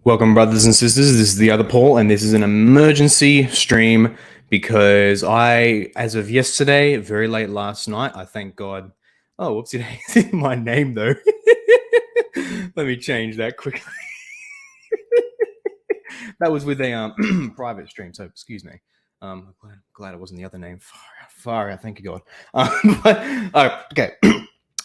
Welcome, brothers and sisters. This is the other Paul, and this is an emergency stream because as of yesterday, very late last night, I thank God. Oh, whoopsie! My name though. Let me change that quickly. That was with a private stream, so excuse me. Glad it wasn't the other name. Far out. Thank you, God. Okay.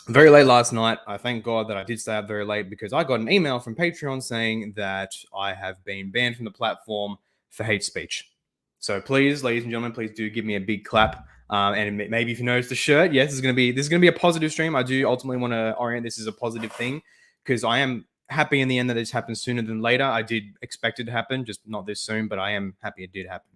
Very late last night. I thank God that I did stay up very late because I got an email from Patreon saying that I have been banned from the platform for hate speech. So please, ladies and gentlemen, please do give me a big clap. And maybe if you notice the shirt, yes, this is going to be a positive stream. I do ultimately want to orient this as a positive thing because I am happy in the end that this happens sooner than later. I did expect it to happen, just not this soon, but I am happy it did happen.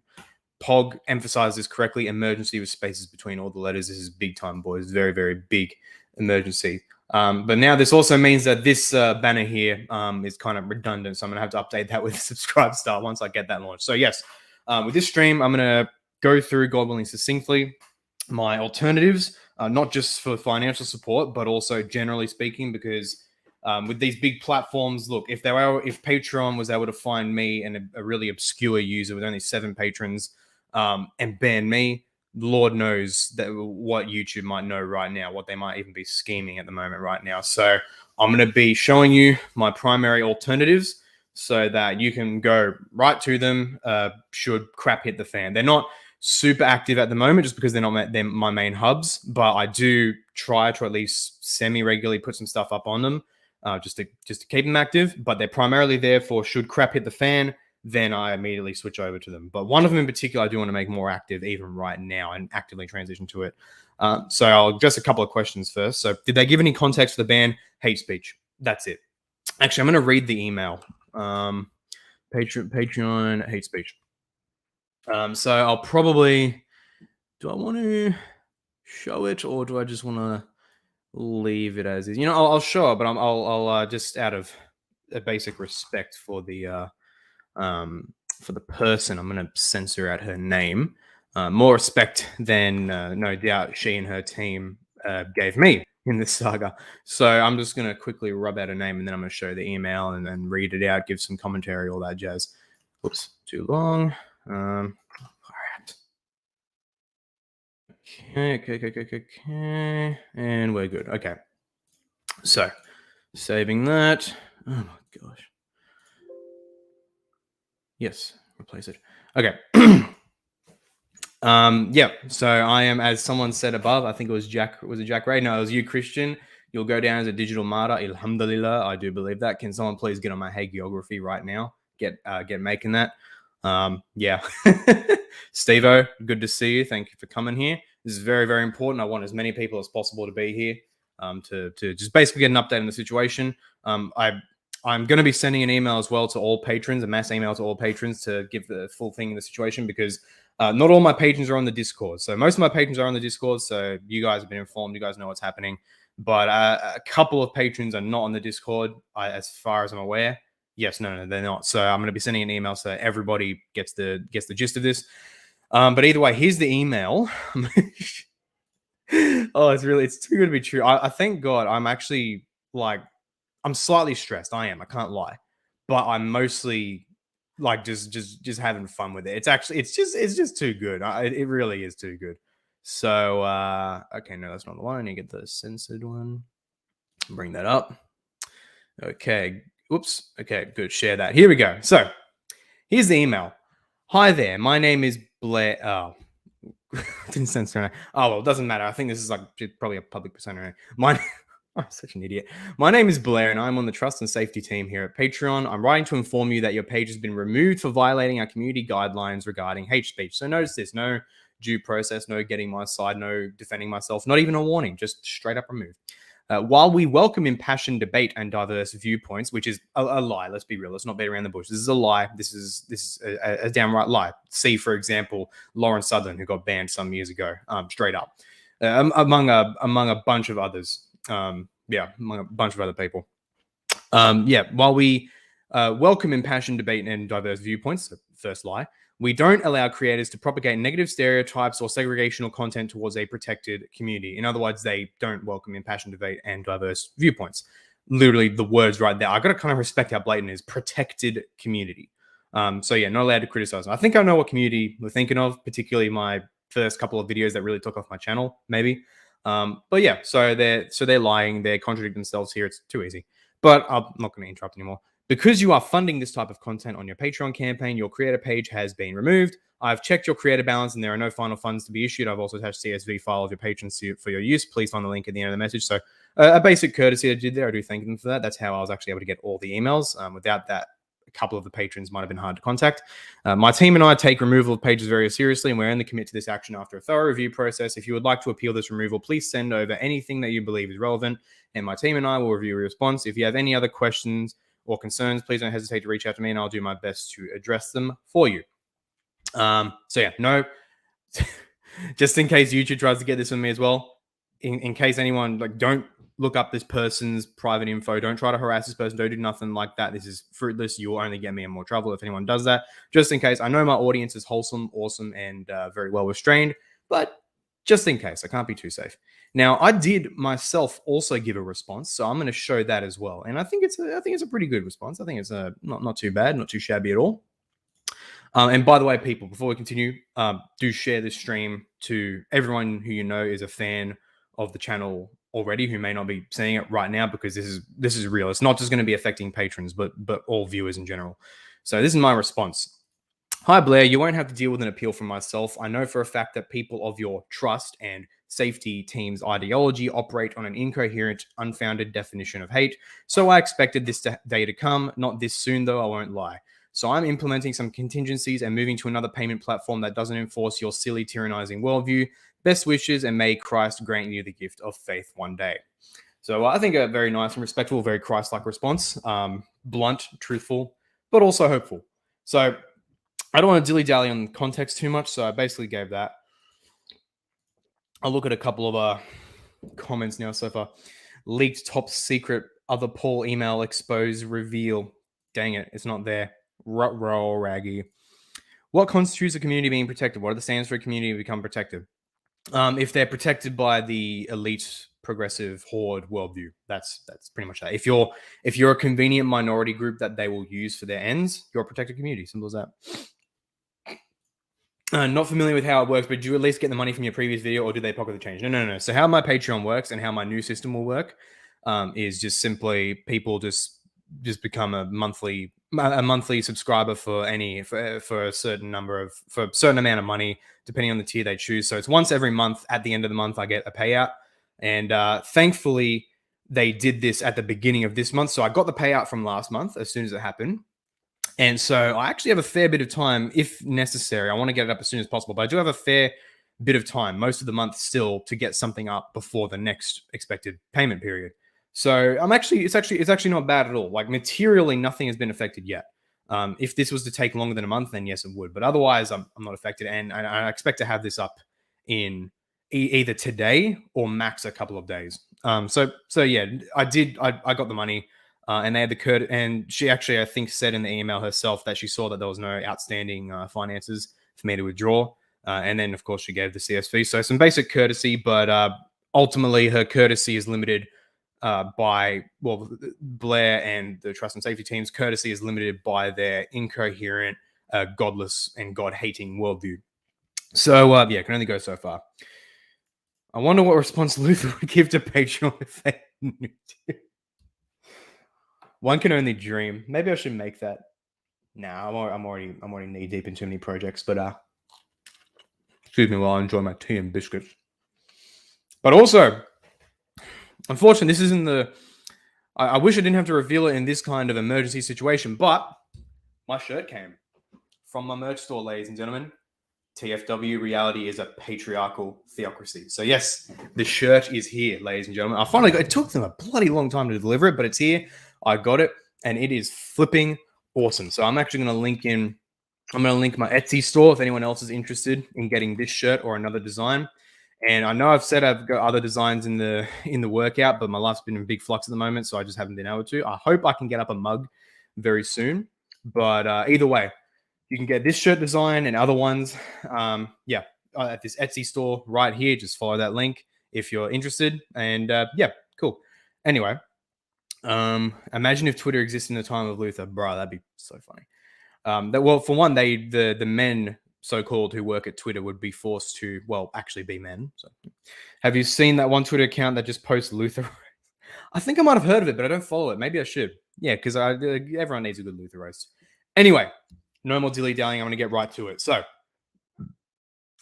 Pog emphasized this correctly. Emergency with spaces between all the letters. This is big time, boys. Very, very big emergency. But now this also means that this banner here is kind of redundant. So I'm going to have to update that with subscribe star once I get that launched. So yes, with this stream, I'm going to go through, God willing, succinctly my alternatives, not just for financial support, but also generally speaking, because with these big platforms, look, if Patreon was able to find me and a really obscure user with only 7 patrons and ban me, Lord knows that what YouTube might know right now, what they might even be scheming at the moment right now. So I'm going to be showing you my primary alternatives so that you can go right to them should crap hit the fan. They're not super active at the moment just because they're my main hubs, but I do try to at least semi-regularly put some stuff up on them just to keep them active. But they're primarily there for should crap hit the fan, then I immediately switch over to them. But one of them in particular, I do want to make more active even right now and actively transition to it. So I'll address a couple of questions first. So did they give any context for the ban? Hate speech. That's it. Actually, I'm going to read the email. Patreon hate speech. So I'll probably, do I want to show it or do I just want to leave it as is? You know, I'll show it, but I'll just out of a basic respect for the person, I'm going to censor out her name. More respect than no doubt she and her team gave me in this saga. So I'm just going to quickly rub out her name and then I'm going to show the email and then read it out, give some commentary, all that jazz. Oops, too long. All right. Okay. And we're good. Okay. So saving that. Oh my gosh. Yes, replace it. Okay. Yeah. So I am, as someone said above, I think it was Jack. Was it Jack Ray? No, it was you, Christian. You'll go down as a digital martyr. Alhamdulillah, I do believe that. Can someone please get on my hagiography right now? Get making that. Yeah. Steve-O, good to see you. Thank you for coming here. This is very, very important. I want as many people as possible to be here to just basically get an update on the situation. I'm going to be sending an email as well to all patrons, a mass email to all patrons to give the full thing in the situation because not all my patrons are on the Discord. So most of my patrons are on the Discord. So you guys have been informed. You guys know what's happening. But a couple of patrons are not on the Discord as far as I'm aware. Yes, no, they're not. So I'm going to be sending an email so everybody gets the gist of this. But either way, here's the email. Oh, it's too good to be true. I thank God I'm actually I'm slightly stressed. I am. I can't lie, but I'm mostly just having fun with it. It's just too good. It really is too good. So okay, no, that's not the one. I need to get the censored one. Bring that up. Okay. Oops. Okay. Good. Share that. Here we go. So here's the email. Hi there. My name is Blair. Oh, didn't censor it. Oh well, it doesn't matter. I think this is probably a public persona. I'm such an idiot. My name is Blair, and I'm on the trust and safety team here at Patreon. I'm writing to inform you that your page has been removed for violating our community guidelines regarding hate speech. So notice this: no due process, no getting my side, no defending myself, not even a warning, just straight up removed. While we welcome impassioned debate and diverse viewpoints, which is a lie, let's be real, let's not beat around the bush. This is a lie. This is a downright lie. See, for example, Lauren Southern, who got banned some years ago, straight up, among a bunch of others. Among a bunch of other people. While we welcome impassioned debate and diverse viewpoints, the first lie, we don't allow creators to propagate negative stereotypes or segregational content towards a protected community. In other words, they don't welcome impassioned debate and diverse viewpoints. literally the words right there. I got to kind of respect how blatant it is. Protected community. So yeah, not allowed to criticize. I think I know what community we're thinking of, particularly my first couple of videos that really took off my channel, maybe. But yeah, so they're lying, they're contradicting themselves here. It's too easy. But I'm not going to interrupt anymore. Because you are funding this type of content on your Patreon campaign, your creator page has been removed. I've checked your creator balance and there are no final funds to be issued. I've also attached CSV file of your patrons for your use. Please find the link at the end of the message. So a basic courtesy I did there. I do thank them for that. That's how I was actually able to get all the emails. Without that, a couple of the patrons might have been hard to contact. My team and I take removal of pages very seriously, and we're only commit to this action after a thorough review process. If you would like to appeal this removal, please send over anything that you believe is relevant, and my team and I will review your response. If you have any other questions or concerns, please don't hesitate to reach out to me, and I'll do my best to address them for you. So yeah, no, just in case YouTube tries to get this on me as well, in case anyone, like, don't look up this person's private info. Don't try to harass this person. Don't do nothing like that. This is fruitless. You will only get me in more trouble if anyone does that. Just in case. I know my audience is wholesome, awesome, and very well restrained, but just in case, I can't be too safe. Now, I did myself also give a response, so I'm going to show that as well. And I think it's a pretty good response. I think it's not too bad, not too shabby at all. And by the way, people, before we continue, do share this stream to everyone who you know is a fan of the channel already, who may not be seeing it right now, because this is real. It's not just going to be affecting patrons, but all viewers in general. So this is my response. Hi, Blair. You won't have to deal with an appeal from myself. I know for a fact that people of your trust and safety team's ideology operate on an incoherent, unfounded definition of hate. So I expected this day to come. Not this soon, though, I won't lie. So I'm implementing some contingencies and moving to another payment platform that doesn't enforce your silly, tyrannizing worldview. Best wishes, and may Christ grant you the gift of faith one day. So I think a very nice and respectful, very Christ-like response. Blunt, truthful, but also hopeful. So I don't want to dilly-dally on context too much, so I basically gave that. I'll look at a couple of comments now so far. Leaked top secret other Paul email expose reveal. Dang it, it's not there. Roll raggy. What constitutes a community being protected? What are the standards for a community to become protected? If they're protected by the elite progressive horde worldview, that's pretty much that. If you're a convenient minority group that they will use for their ends, you're a protected community. Simple as that. Not familiar with how it works, but do you at least get the money from your previous video, or do they pocket the change? No. So how my Patreon works and how my new system will work is just simply people just become a monthly subscriber for a certain amount of money, depending on the tier they choose. So it's once every month. At the end of the month, I get a payout, and thankfully they did this at the beginning of this month. So I got the payout from last month as soon as it happened. And so I actually have a fair bit of time, if necessary. I want to get it up as soon as possible, but I do have a fair bit of time, most of the month still, to get something up before the next expected payment period. So it's actually not bad at all. Like, materially, nothing has been affected yet. If this was to take longer than a month, then yes, it would. But otherwise, I'm not affected, and I expect to have this up in either today or max a couple of days. So yeah, I got the money. And they had and she actually, I think, said in the email herself that she saw that there was no outstanding finances for me to withdraw. And then, of course, she gave the CSV. So some basic courtesy, but ultimately her courtesy is limited by Blair and the trust and safety team's courtesy is limited by their incoherent, godless, and God-hating worldview. So, yeah, can only go so far. I wonder what response Luther would give to Patreon if they nuked you. One can only dream. Maybe I should make that. Nah, I'm already knee deep in too many projects. But excuse me while I enjoy my tea and biscuits. But also, unfortunately, this isn't the. I wish I didn't have to reveal it in this kind of emergency situation, but my shirt came from my merch store, ladies and gentlemen. TFW, reality is a patriarchal theocracy. So yes, the shirt is here, ladies and gentlemen. It took them a bloody long time to deliver it, but it's here. I got it, and it is flipping awesome. So I'm actually going to link my Etsy store if anyone else is interested in getting this shirt or another design. And I know I've said I've got other designs in the workout, but my life's been in big flux at the moment, so I just haven't been able to. I hope I can get up a mug very soon. But either way, you can get this shirt design and other ones. At this Etsy store right here. Just follow that link if you're interested. And yeah, cool. Anyway, Imagine if Twitter existed in the time of Luther, bro. That'd be so funny. Well, for one, the men so-called who work at Twitter would be forced to, well, actually be men. So, have you seen that one Twitter account that just posts Luther? I think I might have heard of it, but I don't follow it. Maybe I should. Yeah, because everyone needs a good Luther roast. Anyway, no more dilly-dallying. I'm going to get right to it. So,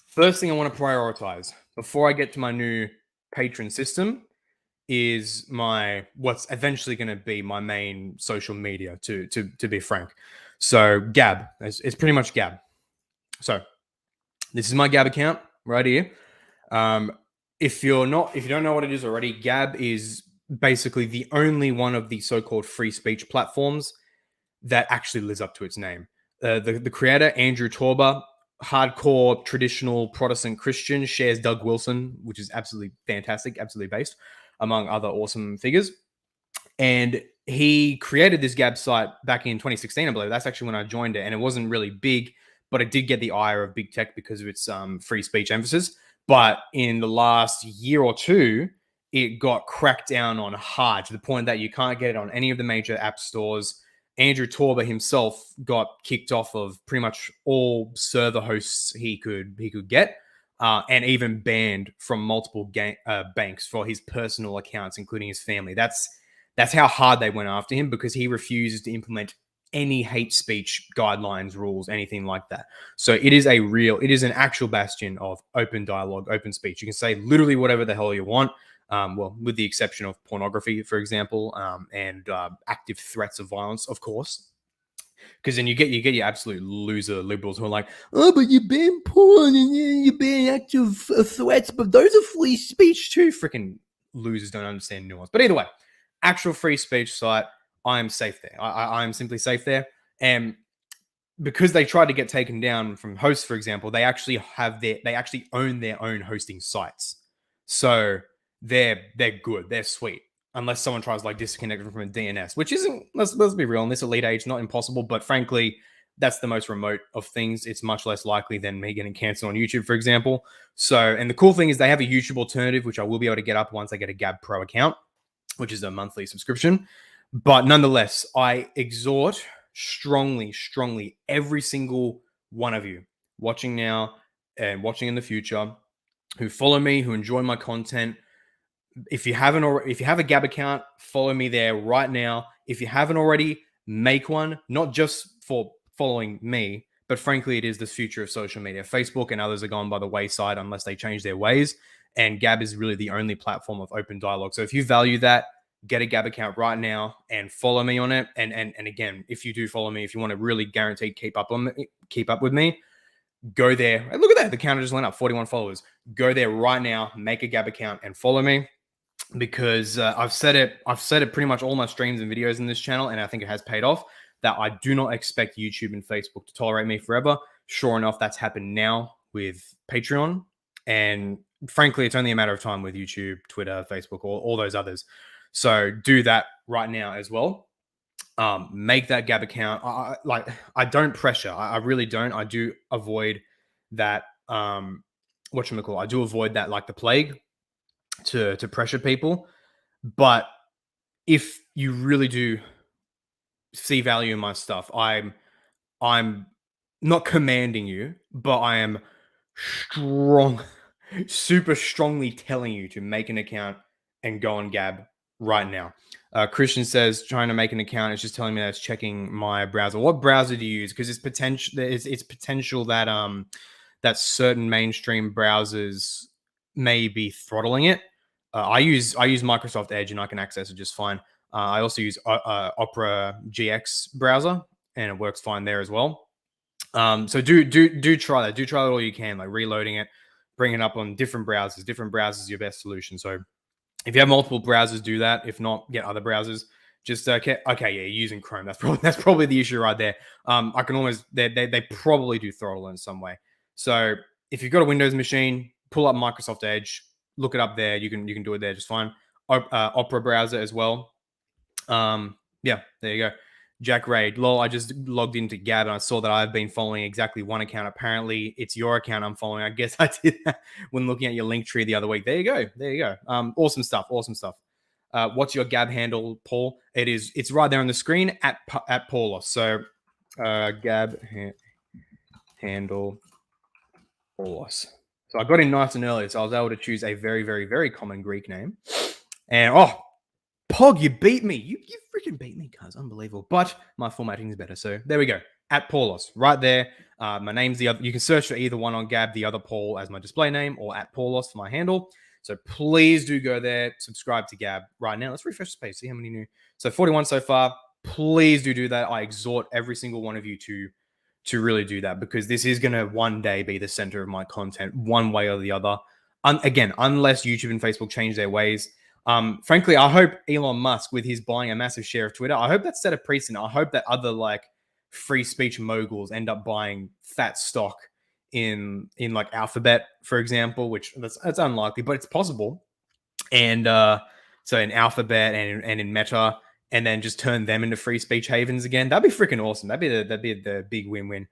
first thing I want to prioritize before I get to my new patron system is my what's eventually going to be my main social media. To be frank, so Gab, it's pretty much Gab. So this is my Gab account right here. If you don't know what it is already, Gab is basically the only one of the so-called free speech platforms that actually lives up to its name. The creator, Andrew Torba, hardcore traditional Protestant Christian, shares Doug Wilson, which is absolutely fantastic, absolutely based, among other awesome figures. And he created this Gab site back in 2016, I believe. That's actually when I joined it, and it wasn't really big, but it did get the ire of big tech because of its free speech emphasis. But in the last year or two, it got cracked down on hard to the point that you can't get it on any of the major app stores. Andrew Torba himself got kicked off of pretty much all server hosts he could get, and even banned from multiple banks for his personal accounts, including his family. That's how hard they went after him, because he refuses to implement any hate speech guidelines, rules, anything like that. So it is an actual bastion of open dialogue, open speech. You can say literally whatever the hell you want. Well, with the exception of pornography, for example, and active threats of violence, of course. Because then you get your absolute loser liberals who are like, oh, but you ban porn and you ban active threats, but those are free speech too. Freaking losers don't understand nuance. But either way, actual free speech site, I am safe there. I am simply safe there. And because they tried to get taken down from hosts, for example, they actually own their own hosting sites. So they're good. They're sweet. Unless someone tries like disconnect from a DNS, which isn't, let's be real, in this elite age, not impossible, but frankly, that's the most remote of things. It's much less likely than me getting canceled on YouTube, for example. So, and the cool thing is they have a YouTube alternative, which I will be able to get up once I get a Gab Pro account, which is a monthly subscription. But nonetheless, I exhort strongly every single one of you watching now and watching in the future, who follow me, who enjoy my content. If you have a Gab account, follow me there right now. If you haven't already, make one, not just for following me, but frankly, it is the future of social media. Facebook and others are gone by the wayside unless they change their ways. And Gab is really the only platform of open dialogue. So if you value that, get a Gab account right now and follow me on it. And again, if you do follow me, if you want to really guarantee keep up with me, go there. And look at that, the counter just went up, 41 followers. Go there right now, make a Gab account and follow me. Because I've said it pretty much all my streams and videos in this channel, and I think it has paid off, that I do not expect YouTube and Facebook to tolerate me forever. Sure enough, that's happened now with Patreon, and frankly, it's only a matter of time with YouTube, Twitter, Facebook, all those others. So do that right now as well. Make that Gab account. I don't pressure. I really don't. I do avoid that. Whatchamacallit? I do avoid that like the plague, to pressure people. But if you really do see value in my stuff, I'm not commanding you, but I am super strongly telling you to make an account and go on Gab right now. Christian says trying to make an account is just telling me that it's checking my browser. What browser do you use? Because it's potential that that certain mainstream browsers may be throttling it. I use Microsoft Edge and I can access it just fine. I also use Opera GX browser and it works fine there as well. So do try that. Do try it all you can, like reloading it, bring it up on different browsers. Different browsers is your best solution. So if you have multiple browsers, do that. If not, get other browsers. Just okay, yeah, using Chrome. That's probably the issue right there. I can almost they probably do throttle in some way. So if you've got a Windows machine, pull up Microsoft Edge, look it up there. You can do it there just fine. Opera browser as well. Yeah, there you go. Jack Raid, lol, I just logged into Gab and I saw that I've been following exactly one account. Apparently, it's your account I'm following. I guess I did that when looking at your link tree the other week. There you go. Awesome stuff. what's your Gab handle, Paul? It's right there on the screen at Paulos. So Gab handle Paulos. So I got in nice and early, so I was able to choose a very, very, very common Greek name. And Pog, you beat me. You freaking beat me, guys. Unbelievable. But my formatting is better. So there we go. At Paulos, right there. My name's the other. You can search for either one on Gab, the other Paul as my display name, or at Paulos for my handle. So please do go there, subscribe to Gab right now. Let's refresh the page, see how many new. So 41 so far. Please do that. I exhort every single one of you to really do that, because this is going to one day be the center of my content one way or the other. Again, unless YouTube and Facebook change their ways. Frankly, I hope Elon Musk, with his buying a massive share of Twitter, I hope that set a precedent. I hope that other like free speech moguls end up buying fat stock in like Alphabet, for example, which that's unlikely, but it's possible. And so in Alphabet and in Meta, and then just turn them into free speech havens again. That'd be freaking awesome. That'd be the big win-win.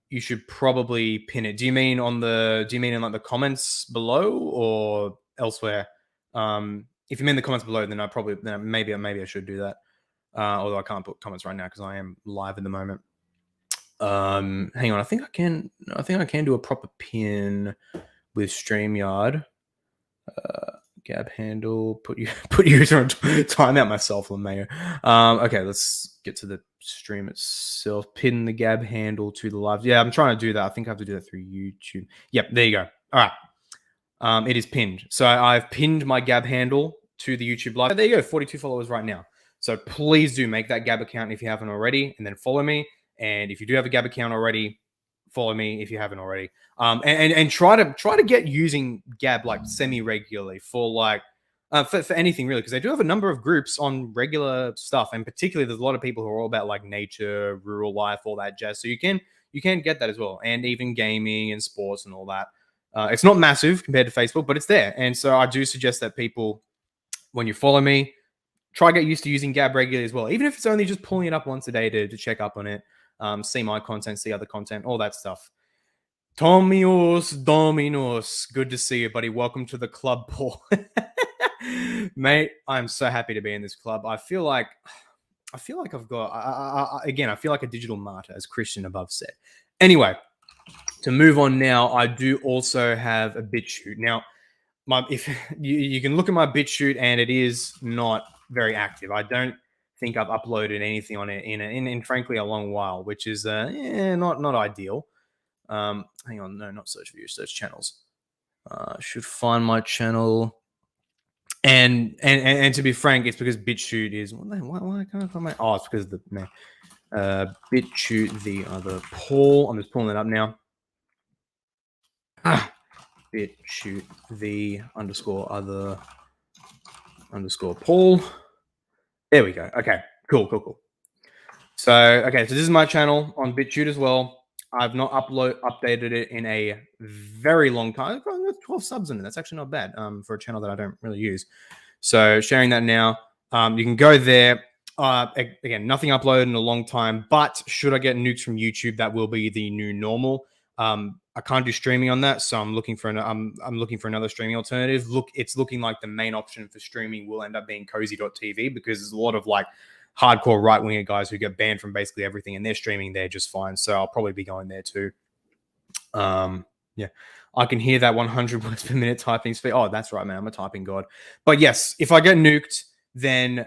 You should probably pin it. Do you mean in like the comments below or elsewhere? If you mean the comments below, then maybe I should do that. Although I can't put comments right now because I am live at the moment. Hang on, I think I can do a proper pin with StreamYard. Gab handle, put user on timeout myself, LeMayo. Okay, let's get to the stream itself. Pin the Gab handle to the live. Yeah, I'm trying to do that. I think I have to do that through YouTube. Yep, there you go. All right. It is pinned. So I've pinned my Gab handle to the YouTube live. There you go, 42 followers right now. So please do make that Gab account if you haven't already, and then follow me. And if you do have a Gab account already, follow me if you haven't already. And try to get using Gab like semi-regularly for like for anything really, because they do have a number of groups on regular stuff, and particularly there's a lot of people who are all about like nature, rural life, all that jazz. So you can get that as well, and even gaming and sports and all that. It's not massive compared to Facebook, but it's there. And so I do suggest that people, when you follow me, try to get used to using Gab regularly as well, even if it's only just pulling it up once a day to check up on it, see my content, see other content, all that stuff. Tomios Dominos, good to see you, buddy. Welcome to the club, Paul. Mate, I'm so happy to be in this club. I feel like I've got again. I feel like a digital martyr, as Christian above said. Anyway, to move on now, I do also have a BitChute. Now, if you can look at my BitChute, and it is not very active. I don't think I've uploaded anything on it in frankly a long while, which is not ideal. Hang on, no, not search views, search channels. Should find my channel. And to be frank, it's because BitChute is why can't I find my? Oh, it's because of the name. BitChute the other Paul. I'm just pulling it up now. BitChute the _ other _ Paul. There we go. Okay, cool. So okay, so this is my channel on BitChute as well. I've not updated it in a very long time. I've got 12 subs in it. That's actually not bad for a channel that I don't really use. So sharing that now. You can go there. Again, nothing uploaded in a long time, but should I get nuked from YouTube, that will be the new normal. I can't do streaming on that, so I'm looking for I'm looking for another streaming alternative. It's looking like the main option for streaming will end up being cozy.tv, because there's a lot of like hardcore right-winger guys who get banned from basically everything, and they're streaming there just fine. So I'll probably be going there too. Yeah, I can hear that 100 words per minute typing speed. Oh, that's right, man. I'm a typing god. But yes, if I get nuked, then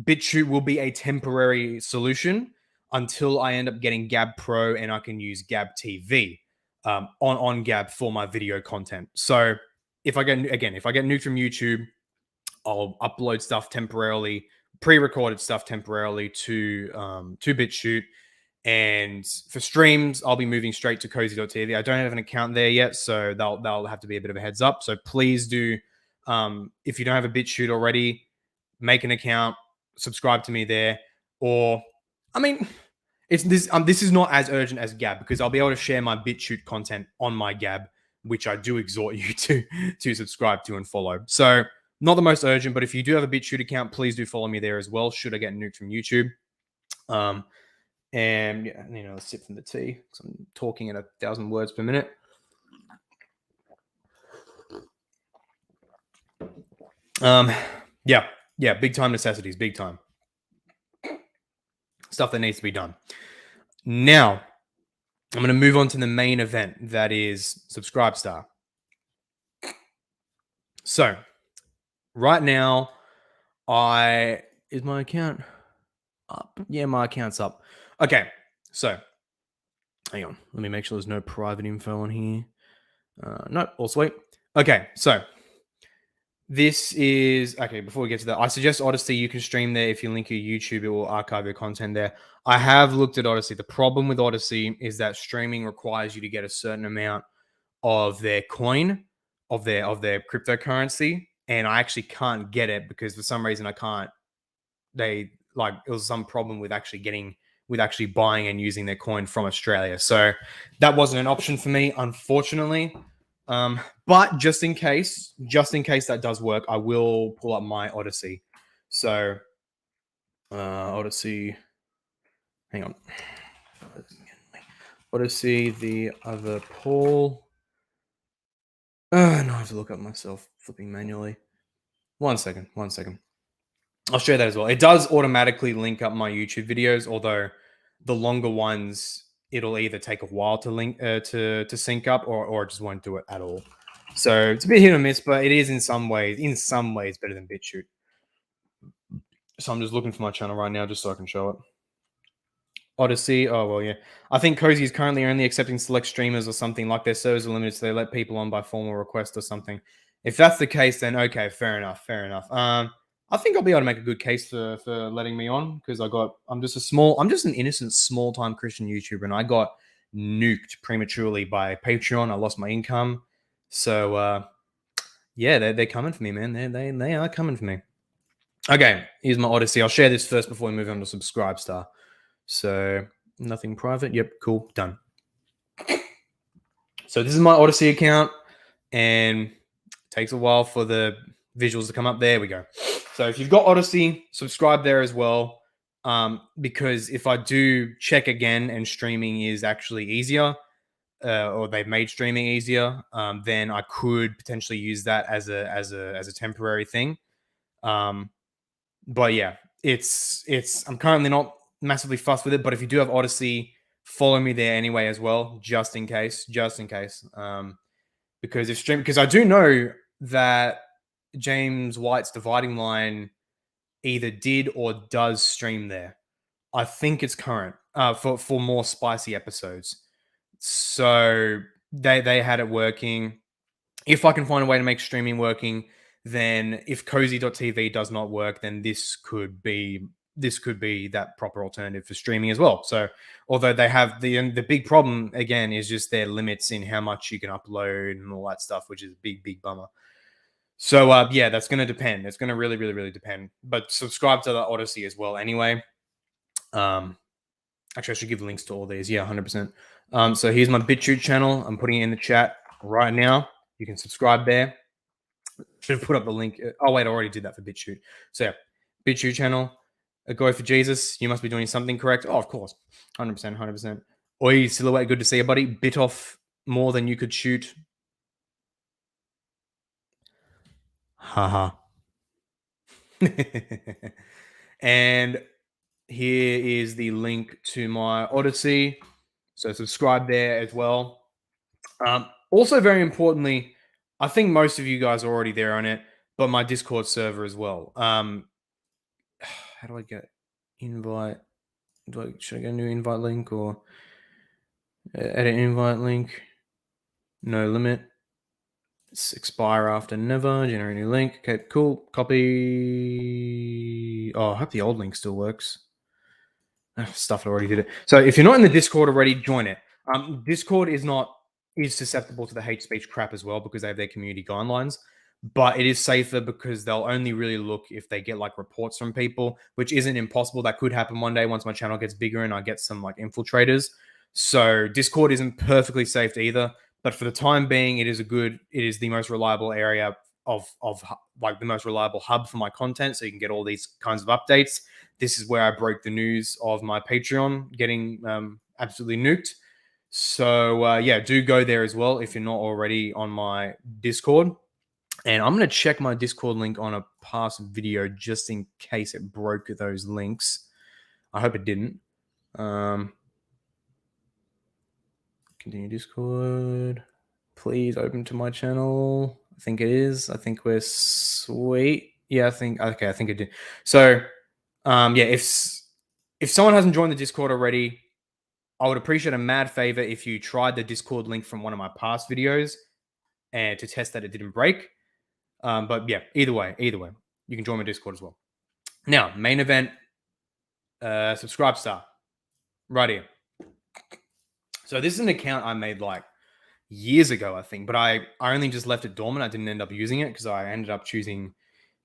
BitChute will be a temporary solution until I end up getting Gab Pro and I can use Gab TV on Gab for my video content. So if I get nuked from YouTube, I'll upload stuff temporarily, pre-recorded stuff temporarily to BitChute. And for streams, I'll be moving straight to cozy.tv. I don't have an account there yet, so they'll have to be a bit of a heads up. So please do, if you don't have a BitChute already, make an account, subscribe to me there. Or, I mean, it's this. This is not as urgent as Gab, because I'll be able to share my BitChute content on my Gab, which I do exhort you to subscribe to and follow. So not the most urgent, but if you do have a BitChute account, please do follow me there as well, should I get nuked from YouTube. And yeah, a sip from the tea, because I'm talking at 1,000 words per minute. Yeah, yeah, big time necessities, big time stuff that needs to be done. Now, I'm going to move on to the main event that is Subscribe Star. So, right now, I is my account up? Yeah, my account's up. Okay, so hang on. Let me make sure there's no private info on here. Nope, all sweet. Okay, so this is okay. Before we get to that, I suggest Odyssey. You can stream there if you link your YouTube. It will archive your content there. I have looked at Odyssey. The problem with Odyssey is that streaming requires you to get a certain amount of their coin, of their cryptocurrency, and I actually can't get it because for some reason I can't. They like it was some problem with actually buying and using their coin from Australia. So that wasn't an option for me, unfortunately. But just in case that does work, I will pull up my Odyssey. So Odyssey, hang on. Odyssey, the other Paul. No, I have to look up myself flipping manually. One second. I'll share that as well. It does automatically link up my YouTube videos, although the longer ones it'll either take a while to link to sync up or it just won't do it at all. So it's a bit hit or miss, but it is in some ways better than BitChute. So I'm just looking for my channel right now just so I can show it. Odyssey. Oh well, yeah. I think Cozy is currently only accepting select streamers or something, like their servers are limited, so they let people on by formal request or something. If that's the case, then okay, fair enough. I think I'll be able to make a good case for letting me on because I'm just an innocent small time Christian YouTuber, and I got nuked prematurely by Patreon. I lost my income, so yeah, they're coming for me, man. They are coming for me. Okay, here's my Odyssey. I'll share this first before we move on to Subscribe Star. So nothing private. Yep, cool, done. So this is my Odyssey account, and it takes a while for the visuals to come up. There we go. So if you've got Odyssey, subscribe there as well. Because if I do check again and streaming is actually easier, or they've made streaming easier, then I could potentially use that as a temporary thing. But yeah, it's I'm currently not massively fussed with it. But if you do have Odyssey, follow me there anyway as well, just in case. Because I do know that James White's Dividing Line either did or does stream there. I think it's current for more spicy episodes. So they had it working. If I can find a way to make streaming working, then if cozy.tv does not work, then this could be that proper alternative for streaming as well. So although they have the big problem again is just their limits in how much you can upload and all that stuff, which is a big bummer. So yeah, that's going to depend. It's going to really depend. But subscribe to the Odyssey as well anyway. Actually, I should give links to all these. Yeah, 100%. So here's my BitChute channel. I'm putting it in the chat right now. You can subscribe there. Should have put up the link. Oh, wait, I already did that for BitChute. So yeah, BitChute channel. A Go for Jesus. You must be doing something correct. Oh, of course. 100%. Oi, Silhouette, good to see you, buddy. Bit off more than you could shoot. Haha. And here is the link to my Odyssey. So subscribe there as well. Also, very importantly, I think most of you guys are already there on it, but my Discord server as well. How do I get invite? Should I get a new invite link or edit invite link? No limit. Expire after never. Generate new link. Okay, cool. Copy. Oh, I hope the old link still works. Stuff already did it. So if you're not in the Discord already, join it. Discord is susceptible to the hate speech crap as well because they have their community guidelines. But it is safer because they'll only really look if they get like reports from people, which isn't impossible. That could happen one day once my channel gets bigger and I get some like infiltrators. So Discord isn't perfectly safe either. But for the time being, it is the most reliable area of like the most reliable hub for my content. So you can get all these kinds of updates. This is where I broke the news of my Patreon getting absolutely nuked. So yeah, do go there as well if you're not already on my Discord. And I'm going to check my Discord link on a past video just in case it broke those links. I hope it didn't. Continue Discord. Please open to my channel. I think it is. I think we're sweet. Yeah, I think it did. So, yeah, if someone hasn't joined the Discord already, I would appreciate a mad favor if you tried the Discord link from one of my past videos and to test that it didn't break. But yeah, either way, you can join my Discord as well. Now, main event, subscribe star, right here. So this is an account I made like years ago, I think, but I only just left it dormant. I didn't end up using it because I ended up choosing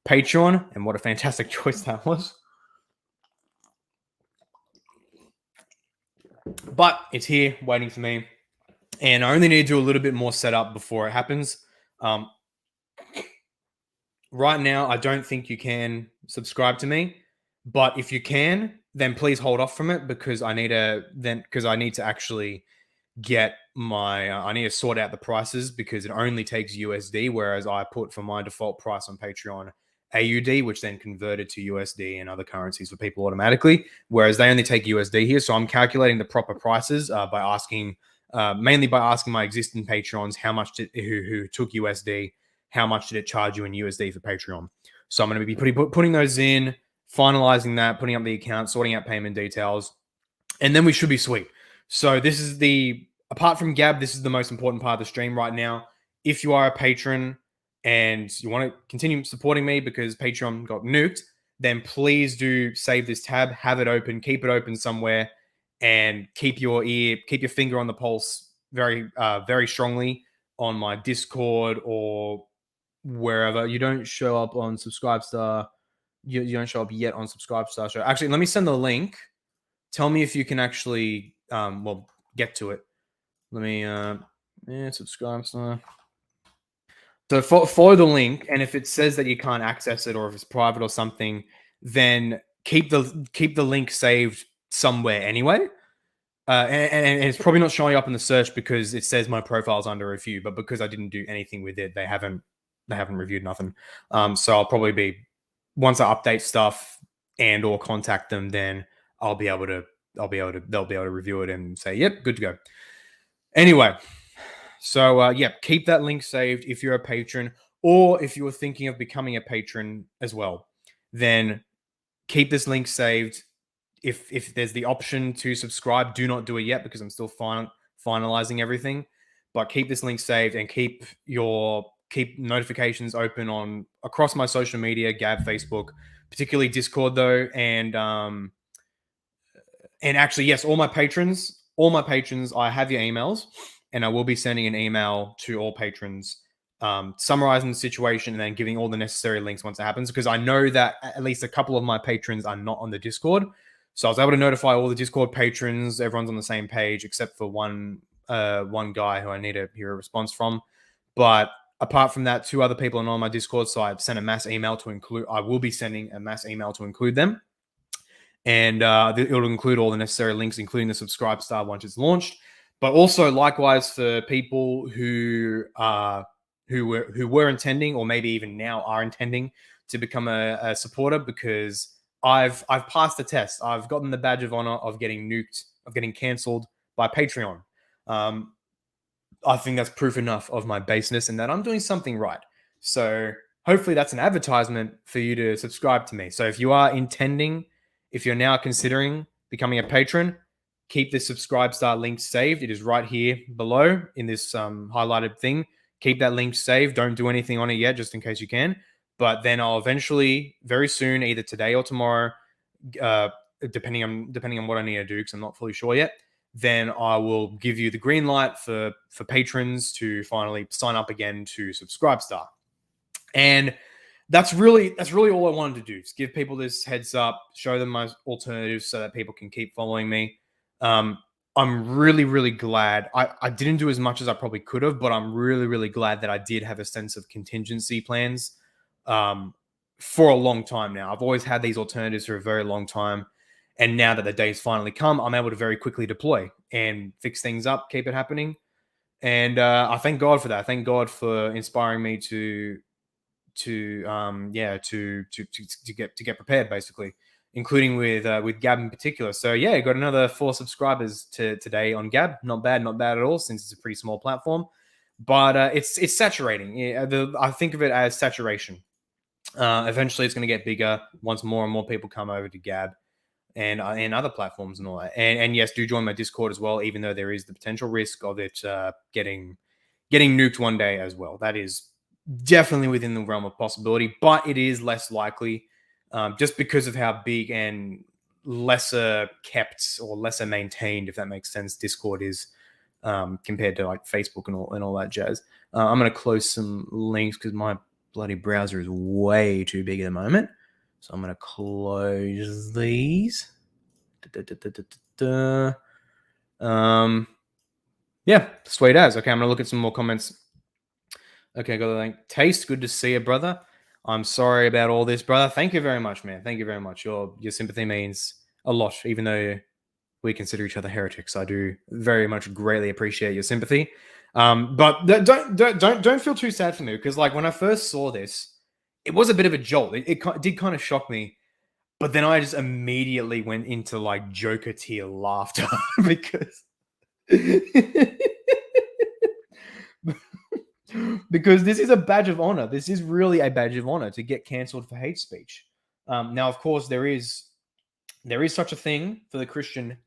Patreon, and what a fantastic choice that was. But it's here waiting for me, and I only need to do a little bit more setup before it happens. Right now, I don't think you can subscribe to me, but if you can, then please hold off from it because I need to actually get my I need to sort out the prices because it only takes USD, whereas I put for my default price on Patreon AUD, which then converted to USD and other currencies for people automatically, whereas they only take USD here. So I'm calculating the proper prices by asking mainly by asking my existing patrons how much who took USD, how much did it charge you in USD for Patreon. So I'm going to be putting those in, finalizing that, putting up the account, sorting out payment details, and then we should be sweet. So this is apart from Gab, this is the most important part of the stream right now. If you are a patron and you want to continue supporting me because Patreon got nuked, then please do save this tab, have it open, keep it open somewhere, and keep your finger on the pulse very strongly on my Discord or wherever. You don't show up on Subscribestar. You don't show up yet on Subscribestar. So actually, let me send the link. Tell me if you can actually get to it. Let me subscribe. So follow the link, and if it says that you can't access it or if it's private or something, then keep the link saved somewhere anyway. And it's probably not showing up in the search because it says my profile's under review, but because I didn't do anything with it, they haven't reviewed nothing. So I'll probably be, once I update stuff and or contact them, then they'll be able to review it and say, yep, good to go. Anyway, so yeah, keep that link saved if you're a patron, or if you are thinking of becoming a patron as well, then keep this link saved. If there's the option to subscribe, do not do it yet because I'm still finalizing everything. But keep this link saved and keep notifications open on across my social media, Gab, Facebook, particularly Discord though, and actually, yes, all my patrons, I have your emails, and I will be sending an email to all patrons, summarizing the situation and then giving all the necessary links once it happens, because I know that at least a couple of my patrons are not on the Discord. So I was able to notify all the Discord patrons. Everyone's on the same page except for one guy who I need to hear a response from. But apart from that, 2 other people are not on my Discord, so I've sent a mass email to include. I will be sending a mass email to include them, and it'll include all the necessary links, including the subscribe star once it's launched. But also, likewise, for people who were intending, or maybe even now are intending to become a supporter, because I've passed the test. I've gotten the badge of honor of getting nuked, of getting cancelled by Patreon. I think that's proof enough of my baseness and that I'm doing something right. So hopefully that's an advertisement for you to subscribe to me. So if you are intending, if you're now considering becoming a patron, keep the subscribe star link saved. It is right here below in this highlighted thing. Keep that link saved. Don't do anything on it yet, just in case you can. But then I'll eventually, very soon, either today or tomorrow, depending on what I need to do, because I'm not fully sure yet, then I will give you the green light for patrons to finally sign up again to Subscribestar. And that's really all I wanted to do. Just give people this heads up, show them my alternatives so that people can keep following me. I'm really, really glad. I didn't do as much as I probably could have, but I'm really, really glad that I did have a sense of contingency plans for a long time now. I've always had these alternatives for a very long time. And now that the day's finally come, I'm able to very quickly deploy and fix things up, keep it happening. And I thank God for that. I thank God for inspiring me to get prepared, basically, including with Gab in particular. So yeah, got another 4 subscribers today on Gab. Not bad at all, since it's a pretty small platform. But it's saturating. I think of it as saturation. Eventually, it's going to get bigger once more and more people come over to Gab and other platforms and all that. And yes, do join my Discord as well, even though there is the potential risk of it getting nuked one day as well. That is definitely within the realm of possibility, but it is less likely just because of how big and lesser kept or lesser maintained, if that makes sense, Discord is compared to like Facebook and all that jazz. I'm going to close some links because my bloody browser is way too big at the moment. So I'm going to close these. Yeah, sweet as. Okay, I'm going to look at some more comments. Okay, got the link. Taste, good to see you, brother. I'm sorry about all this, brother. Thank you very much, man. Thank you very much. Your sympathy means a lot, even though we consider each other heretics. I do very much greatly appreciate your sympathy. But don't feel too sad for me, because like when I first saw this, it was a bit of a jolt. It did kind of shock me, but then I just immediately went into like Joker tier laughter because because this is a badge of honor. This is really a badge of honor to get cancelled for hate speech. Now, of course, there is such a thing for the Christian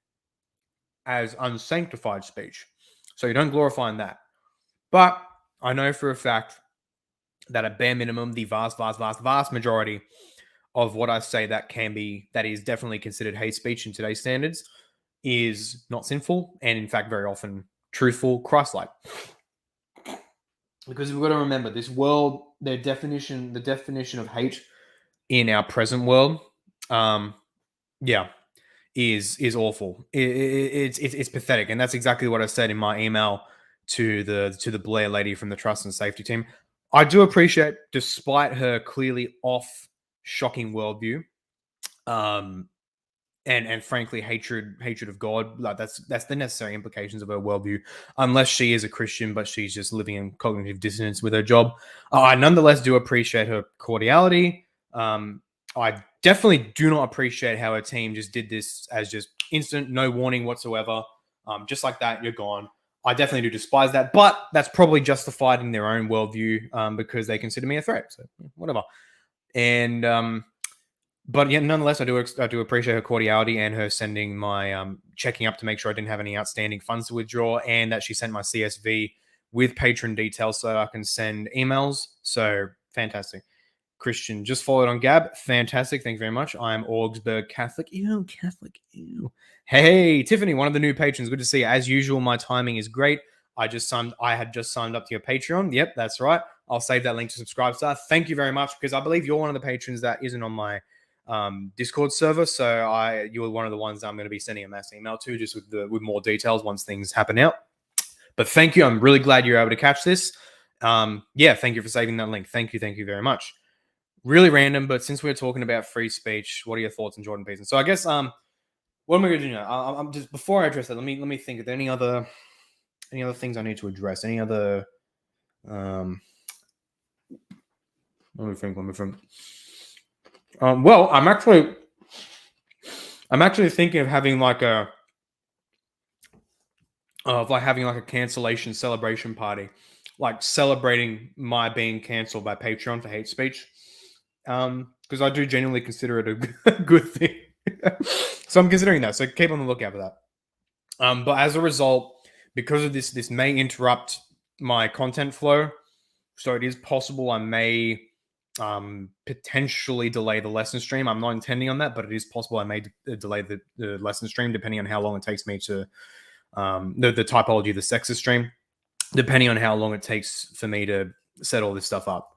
as unsanctified speech, so you don't glorify in that. But I know for a fact that at bare minimum, the vast majority of what I say that is definitely considered hate speech in today's standards is not sinful, and in fact very often truthful, Christ-like. Because we've got to remember, this world, the definition of hate in our present world, is awful. It's pathetic, and that's exactly what I said in my email to the Blair lady from the Trust and Safety team. I do appreciate, despite her clearly off, shocking worldview, and frankly hatred of God, like that's the necessary implications of her worldview, unless she is a Christian but she's just living in cognitive dissonance with her job. I nonetheless do appreciate her cordiality. I definitely do not appreciate how her team just did this as just instant, no warning whatsoever. Just like that, you're gone. I definitely do despise that, but that's probably justified in their own worldview, because they consider me a threat. So whatever. And but yeah, nonetheless, I do appreciate her cordiality and her sending my checking up to make sure I didn't have any outstanding funds to withdraw, and that she sent my CSV with patron details so that I can send emails. So fantastic. Christian just followed on Gab. Fantastic. Thank you very much. I'm Augsburg Catholic. Ew, Catholic. Ew. Hey, Tiffany, one of the new patrons. Good to see you. As usual, my timing is great. I had just signed up to your Patreon. Yep, that's right. I'll save that link to subscribe star. Thank you very much, because I believe you're one of the patrons that isn't on my Discord server. So you were one of the ones that I'm going to be sending a mass email to, just with more details once things happen out. But thank you. I'm really glad you're able to catch this. Yeah, thank you for saving that link. Thank you very much. Really random, but since we're talking about free speech, what are your thoughts on Jordan Peterson? So I guess what am I going to do now? I'm just, before I address that, let me think. Are there any other things I need to address? Any other let me think. Well, I'm actually thinking of having like a cancellation celebration party, like celebrating my being cancelled by Patreon for hate speech. Because I do genuinely consider it a good thing. So I'm considering that. So keep on the lookout for that. But as a result, because of this may interrupt my content flow. So it is possible I may potentially delay the lesson stream. I'm not intending on that, but it is possible I may delay the lesson stream, depending on how long it takes me to the typology of the sexist stream, depending on how long it takes for me to set all this stuff up.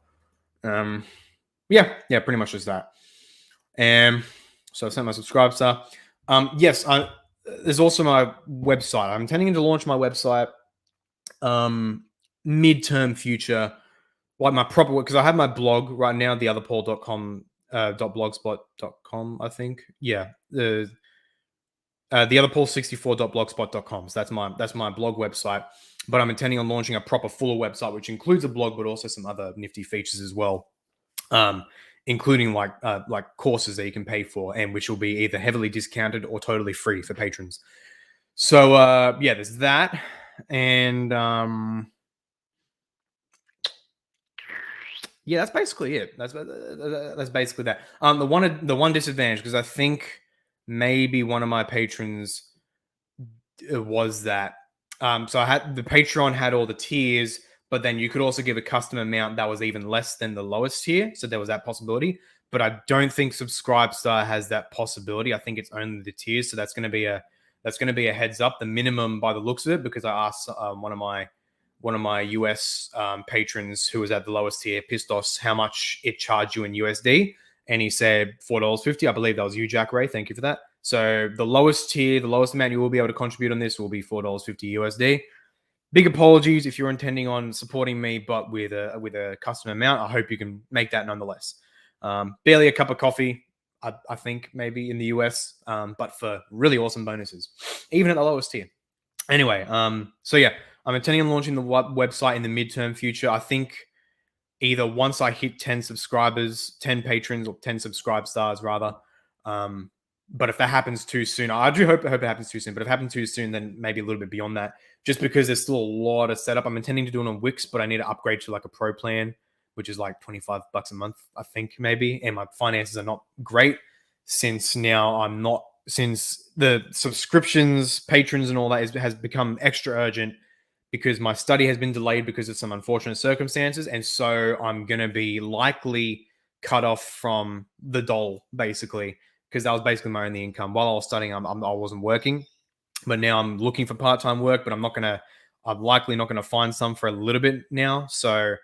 Yeah, pretty much just that. And so I sent my subscribe star. Yes, there's also my website. I'm intending to launch my website midterm future, like my proper, because I have my blog right now, theotherpaul.com, .blogspot.com, I think. Yeah, the theotherpaul64.blogspot.com. So that's my blog website. But I'm intending on launching a proper fuller website, which includes a blog, but also some other nifty features as well. um, including like courses that you can pay for, and which will be either heavily discounted or totally free for patrons. So yeah, there's that, and yeah, that's basically it. That's basically that. The one disadvantage, because I think maybe one of my patrons was that. So I had the Patreon had all the tiers, but then you could also give a custom amount that was even less than the lowest tier. So there was that possibility. But I don't think Subscribestar has that possibility. I think it's only the tiers. So that's going to be a heads up. The minimum by the looks of it, because I asked one of my US patrons who was at the lowest tier, Pistos, how much it charged you in USD, and he said $4.50. I believe that was you, Jack Ray. Thank you for that. So the lowest tier, the lowest amount you will be able to contribute on this will be $4.50 USD. Big apologies if you're intending on supporting me, but with a custom amount. I hope you can make that nonetheless. Barely a cup of coffee, I think maybe in the US, but for really awesome bonuses, even at the lowest tier. Anyway, so yeah, I'm intending on launching the website in the midterm future. I think either once I hit 10 subscribers, 10 patrons, or 10 subscribe stars rather. Um, but if that happens too soon, I do hope it happens too soon. But if it happens too soon, then maybe a little bit beyond that, just because there's still a lot of setup. I'm intending to do it on Wix, but I need to upgrade to like a pro plan, which is like $25 a month, I think maybe. And my finances are not great since now I'm not since the subscriptions, patrons, and all that has become extra urgent because my study has been delayed because of some unfortunate circumstances. And so I'm going to be likely cut off from the dole, basically, because that was basically my only income. While I was studying, I wasn't working, but now I'm looking for part-time work, but I'm likely not going to find some for a little bit now. So,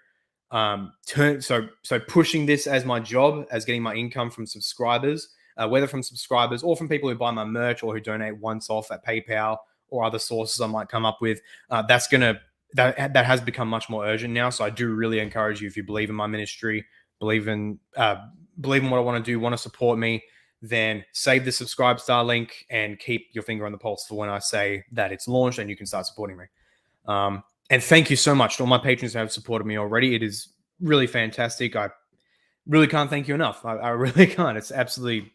so pushing this as my job, as getting my income from subscribers, whether from subscribers or from people who buy my merch or who donate once off at PayPal or other sources I might come up with, that has become much more urgent now. So I do really encourage you, if you believe in my ministry, believe in what I want to do, want to support me, then save the Subscribestar link and keep your finger on the pulse for when I say that it's launched and you can start supporting me. And thank you so much to all my patrons who have supported me already. It is really fantastic. I really can't thank you enough. I really can't. It's absolutely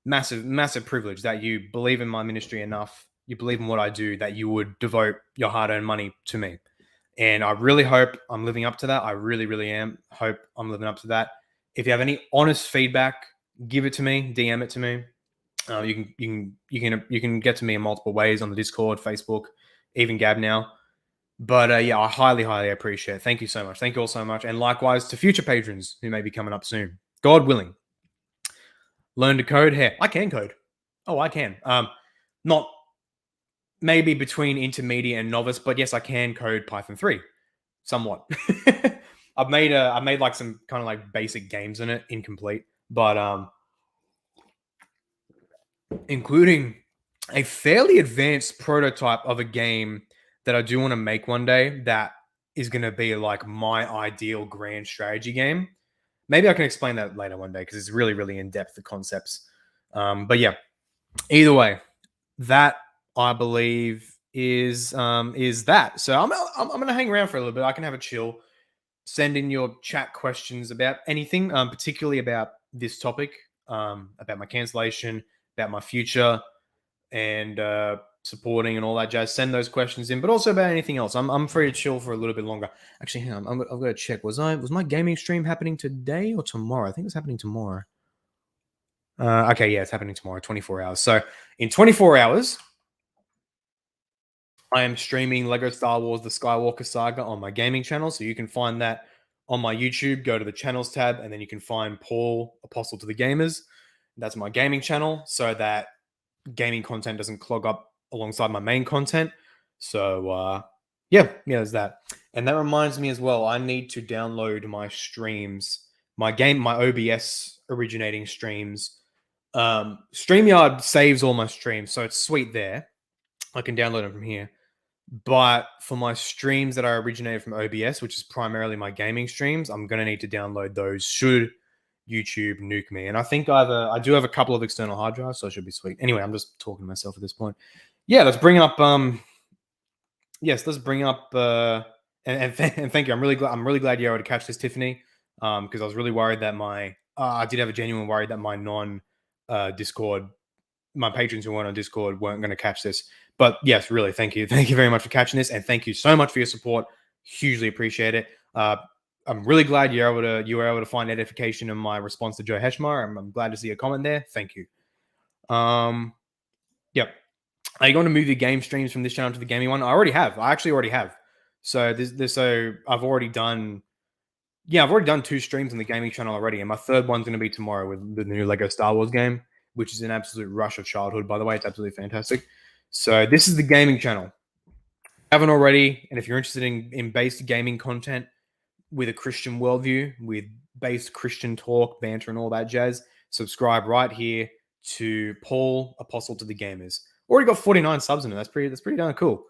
massive privilege that you believe in my ministry enough, you believe in what I do, that you would devote your hard-earned money to me. And I really hope I'm living up to that. I really, really am. Hope I'm living up to that. If you have any honest feedback, give it to me, DM it to me. You can get to me in multiple ways on the Discord, Facebook, even Gab now. But yeah, I highly appreciate it. Thank you so much. Thank you all so much. And likewise to future patrons who may be coming up soon. God willing. Learn to code. Here, I can code. Oh, I can. Not maybe between intermediate and novice, but yes, I can code Python 3 somewhat. I've made like some kind of like basic games in it, incomplete, but including a fairly advanced prototype of a game that I do want to make one day that is going to be like my ideal grand strategy game. Maybe I can explain that later one day because it's really, really in depth, the concepts. But yeah, either way, that I believe is that. So I'm going to hang around for a little bit. I can have a chill. Send in your chat questions about anything, particularly about this topic, about my cancellation, about my future, and supporting and all that jazz. Send those questions in, but also about anything else. I'm free to chill for a little bit longer. Actually, hang on, I've got to check. Was my gaming stream happening today or tomorrow? I think it's happening tomorrow. Okay, yeah, it's happening tomorrow. 24 hours. So in 24 hours, I am streaming Lego Star Wars: The Skywalker Saga on my gaming channel, so you can find that on my YouTube. Go to the channels tab, and then you can find Paul, Apostle to the Gamers. That's my gaming channel, so that gaming content doesn't clog up alongside my main content. So yeah, there's that. And that reminds me as well, I need to download my streams, my OBS originating streams. StreamYard saves all my streams, so it's sweet there. I can download them from here. But for my streams that are originated from OBS, which is primarily my gaming streams, I'm going to need to download those should YouTube nuke me. And I think I do have a couple of external hard drives, so it should be sweet. Anyway, I'm just talking to myself at this point. Yeah, let's bring up and thank you. I'm really glad you're able to catch this, Tiffany. because I was really worried that I did have a genuine worry that my Discord, my patrons who weren't on Discord weren't going to catch this. But yes, really, thank you very much for catching this, and thank you so much for your support. Hugely appreciate it. I'm really glad you were able to find edification in my response to Joe Heschmar. I'm glad to see a comment there. Thank you. Yep. Are you going to move your game streams from this channel to the gaming one? I actually already have. So I've already done 2 streams on the gaming channel already, and my third one's going to be tomorrow with the new Lego Star Wars game, which is an absolute rush of childhood, by the way. It's absolutely fantastic. So this is the gaming channel. If you haven't already, and if you're interested in based gaming content with a Christian worldview, with based Christian talk, banter, and all that jazz, subscribe right here to Paul, Apostle to the Gamers. Already got 49 subs in it. That's pretty darn cool.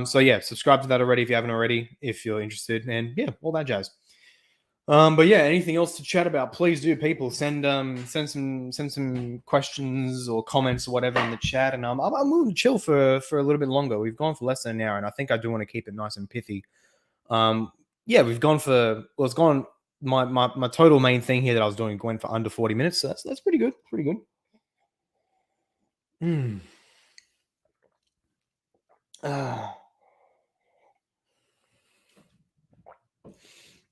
So yeah, subscribe to that already if you haven't already, if you're interested, and yeah, all that jazz. But yeah, anything else to chat about? Please do, people. Send some questions or comments or whatever in the chat, and I'm willing to chill for a little bit longer. We've gone for less than an hour, and I think I do want to keep it nice and pithy. Yeah, we've gone for it's gone. My total main thing here that I was doing going for under 40 minutes. So that's pretty good. Pretty good.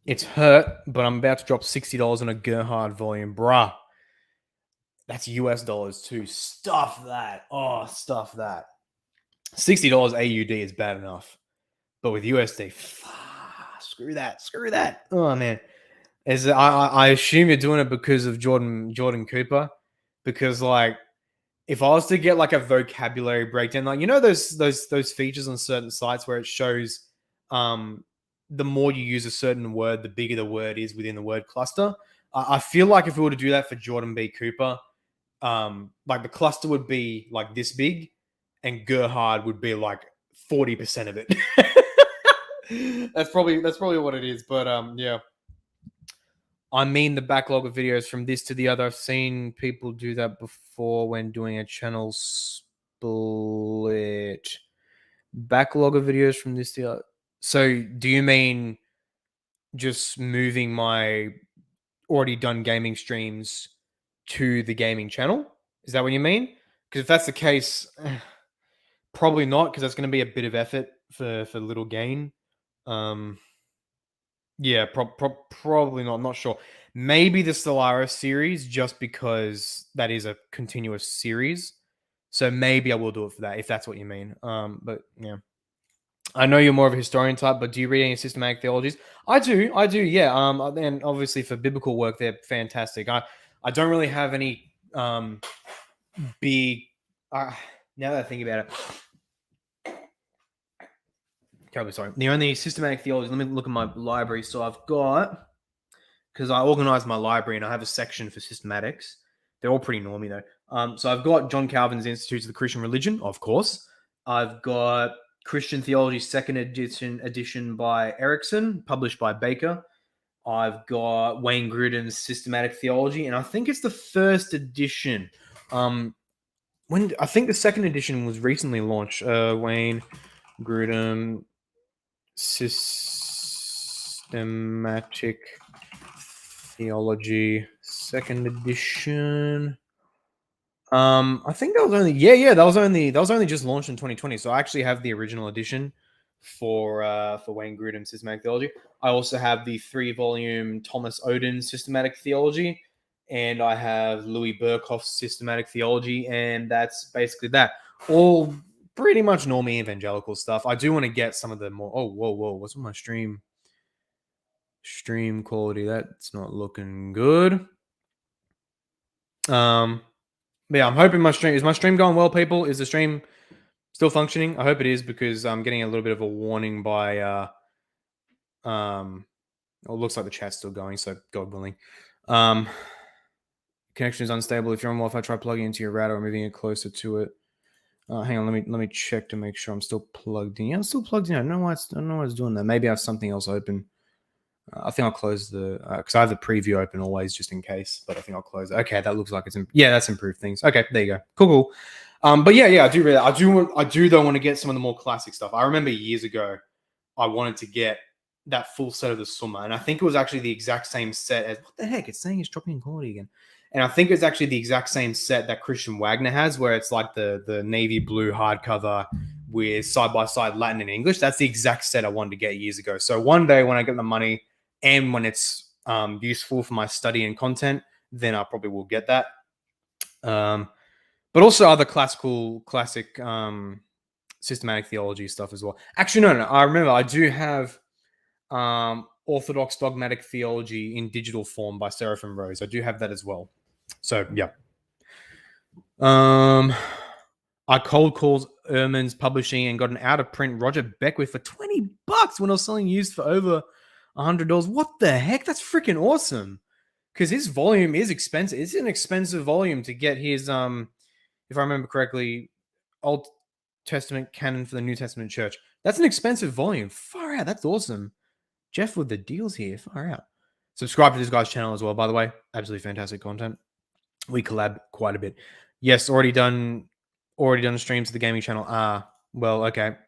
It's hurt, but I'm about to drop $60 on a Gerhard volume, bruh. That's US dollars too. Stuff that. Oh, stuff that. $60 AUD is bad enough, but with USD, screw that. Oh man, I assume you're doing it because of Jordan Cooper, because like if I was to get like a vocabulary breakdown, like those features on certain sites where it shows the more you use a certain word, the bigger the word is within the word cluster. I feel like if we were to do that for Jordan B. Cooper, like the cluster would be like this big, and Gerhard would be like 40% of it. That's probably what it is. But yeah. I mean the backlog of videos from this to the other. I've seen people do that before when doing a channel split. Backlog of videos from this to the other. So do you mean just moving my already done gaming streams to the gaming channel? Is that what you mean? Because if that's the case, probably not, because that's going to be a bit of effort for little gain. Yeah, probably not. Not sure. Maybe the Stellaris series, just because that is a continuous series. So maybe I will do it for that, if that's what you mean. But yeah. I know you're more of a historian type, but do you read any systematic theologies? I do, yeah. And obviously for biblical work, they're fantastic. I don't really have any big. Now that I think about it, terribly sorry. The only systematic theology. Let me look at my library. So I've got, because I organized my library and I have a section for systematics. They're all pretty normy though. So I've got John Calvin's Institutes of the Christian Religion, of course. I've got Christian Theology, second edition by Erickson, published by Baker. I've got Wayne Grudem's Systematic Theology, and I think it's the first edition. I think the second edition was recently launched. Wayne Grudem Systematic Theology, second edition. I think that was only that was only just launched in 2020. So I actually have the original edition for Wayne Grudem's Systematic Theology. I also have the 3-volume Thomas Oden Systematic Theology, and I have Louis Burkhoff's Systematic Theology, and that's basically that. All pretty much normie evangelical stuff. I do want to get some of the more. Oh, whoa! What's with my stream quality? That's not looking good. Yeah, I'm hoping is my stream going well, people? Is the stream still functioning? I hope it is, because I'm getting a little bit of a warning by it looks like the chat's still going, so God willing. Connection is unstable. If you're on Wi-Fi, try plugging into your router or moving it closer to it. Hang on, let me check to make sure I'm still plugged in. Yeah, I'm still plugged in. I don't know why it's doing that. Maybe I have something else open. I think I'll close the because I have the preview open always just in case. But I think I'll close it. Okay, that looks like it's that's improved things. Okay, there you go. Cool. But yeah, I do though want to get some of the more classic stuff. I remember years ago, I wanted to get that full set of the Summa, and I think it was actually the exact same set as what the heck? It's saying it's dropping in quality again. And I think it's actually the exact same set that Christian Wagner has, where it's like the navy blue hardcover with side by side Latin and English. That's the exact set I wanted to get years ago. So one day when I get the money and when it's useful for my study and content, then I probably will get that. But also other classic systematic theology stuff as well. Actually, no. I remember I do have Orthodox Dogmatic Theology in digital form by Seraphim Rose. I do have that as well. So yeah. I cold called Ehrman's Publishing and got an out of print Roger Beckwith for $20 when I was selling used for over $100. What the heck? That's freaking awesome. Because his volume is expensive. It's an expensive volume to get his if I remember correctly, Old Testament canon for the New Testament Church. That's an expensive volume. Far out. That's awesome. Jeff with the deals here. Far out. Subscribe to this guy's channel as well, by the way. Absolutely fantastic content. We collab quite a bit. Yes, already done streams to the gaming channel. Well, okay.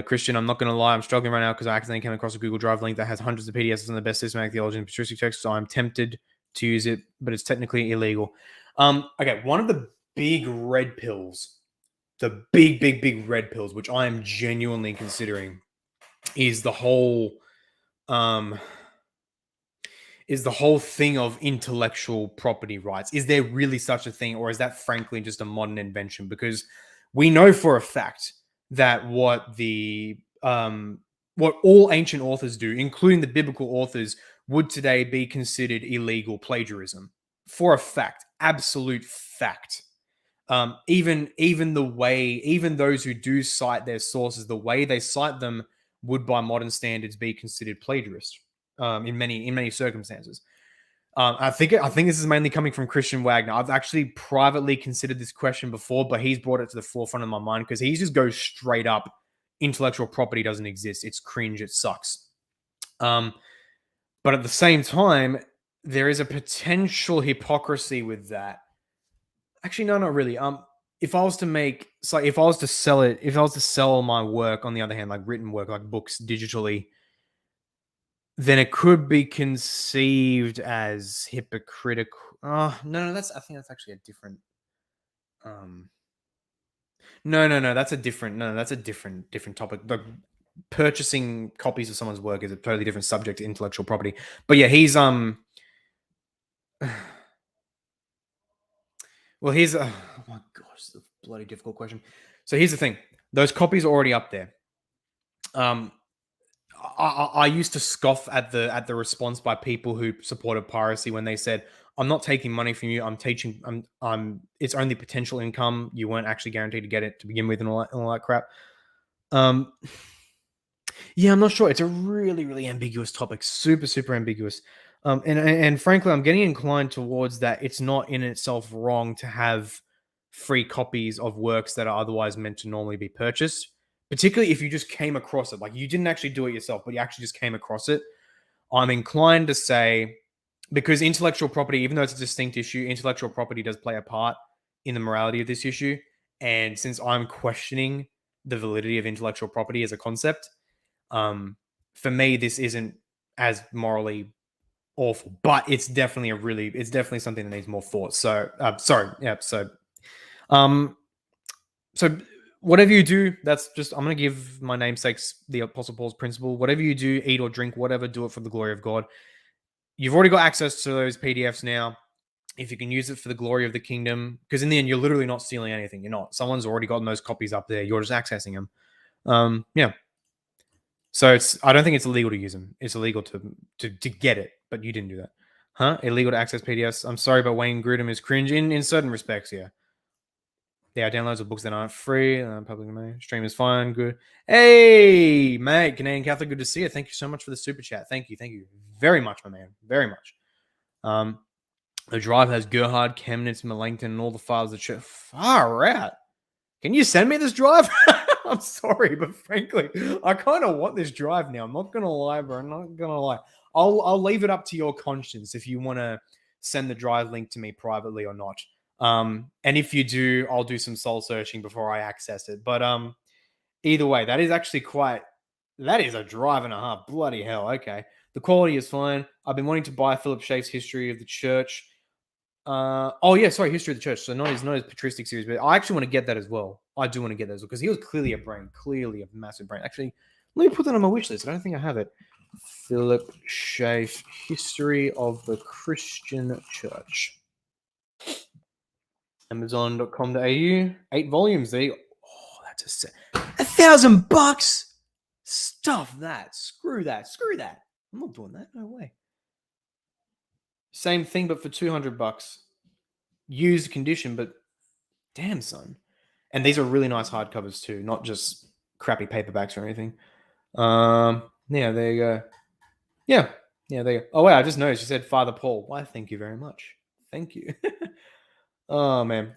Christian, I'm not going to lie. I'm struggling right now because I accidentally came across a Google Drive link that has hundreds of PDFs on the best systematic theology and patristic texts. So I'm tempted to use it, but it's technically illegal. Okay, one of the big red pills, the big red pills, which I am genuinely considering, is the whole thing of intellectual property rights. Is there really such a thing, or is that frankly just a modern invention? Because we know for a fact that what all ancient authors do, including the biblical authors, would today be considered illegal plagiarism. For a fact, absolute fact. Even those who do cite their sources, the way they cite them would, by modern standards, be considered plagiarist. In many circumstances. I think this is mainly coming from Christian Wagner. I've actually privately considered this question before, but he's brought it to the forefront of my mind because he just goes straight up, intellectual property doesn't exist. It's cringe. It sucks. But at the same time, there is a potential hypocrisy with that. Actually, no, not really. If I was to sell my work, on the other hand, like written work, like books digitally, then it could be conceived as hypocritical. No, I think that's actually a different. No, that's a different topic. The purchasing copies of someone's work is a totally different subject to intellectual property. But yeah, he's well, here's oh my gosh, it's a bloody difficult question. So here's the thing: those copies are already up there. I used to scoff at the response by people who supported piracy when they said, "I'm not taking money from you. I'm teaching. It's only potential income. You weren't actually guaranteed to get it to begin with, and all that crap." Yeah, I'm not sure. It's a really ambiguous topic. Super ambiguous. And frankly, I'm getting inclined towards that. It's not in itself wrong to have free copies of works that are otherwise meant to normally be purchased, particularly if you just came across it. Like you didn't actually do it yourself, but you actually just came across it. I'm inclined to say, because intellectual property, even though it's a distinct issue, intellectual property does play a part in the morality of this issue. And since I'm questioning the validity of intellectual property as a concept, for me, this isn't as morally awful, but it's definitely something that needs more thought. So, so whatever you do, that's just, I'm going to give my namesakes the Apostle Paul's principle. Whatever you do, eat or drink, whatever, do it for the glory of God. You've already got access to those PDFs now. If you can use it for the glory of the kingdom, because in the end, you're literally not stealing anything. You're not. Someone's already gotten those copies up there. You're just accessing them. Yeah. So I don't think it's illegal to use them. It's illegal to get it, but you didn't do that. Huh? Illegal to access PDFs. I'm sorry, but Wayne Grudem is cringe in certain respects, yeah. There are downloads of books that aren't free. Public domain. Stream is fine. Good. Hey, mate. Canadian Catholic, good to see you. Thank you so much for the super chat. Thank you very much, my man. Very much. The drive has Gerhard, Chemnitz, Melanchthon, and all the files that show. Far out. Can you send me this drive? I'm sorry, but frankly, I kind of want this drive now. I'm not gonna lie, bro. I'm not gonna lie. I'll leave it up to your conscience if you want to send the drive link to me privately or not. And if you do, I'll do some soul searching before I access it. But either way, that is actually quite That is a drive and a half. Bloody hell. Okay. The quality is fine. I've been wanting to buy Philip Schaeff's History of the Church. Oh yeah, sorry, History of the Church. So not his patristic series, but I actually want to get that as well. I do want to get that as well because he was clearly a brain, clearly a massive brain. Actually, let me put that on my wish list. I don't think I have it. Philip Schaff, History of the Christian Church. Amazon.com.au, 8 volumes. There you go. Oh, that's $1,000. Stuff that. Screw that. Screw that. I'm not doing that. No way. Same thing, but for $200. Used condition, but damn, son. And these are really nice hardcovers too, not just crappy paperbacks or anything. Yeah, there you go. Yeah, there you go. Oh, wait, I just noticed you said Father Paul. Why, thank you very much. Thank you. Oh, man.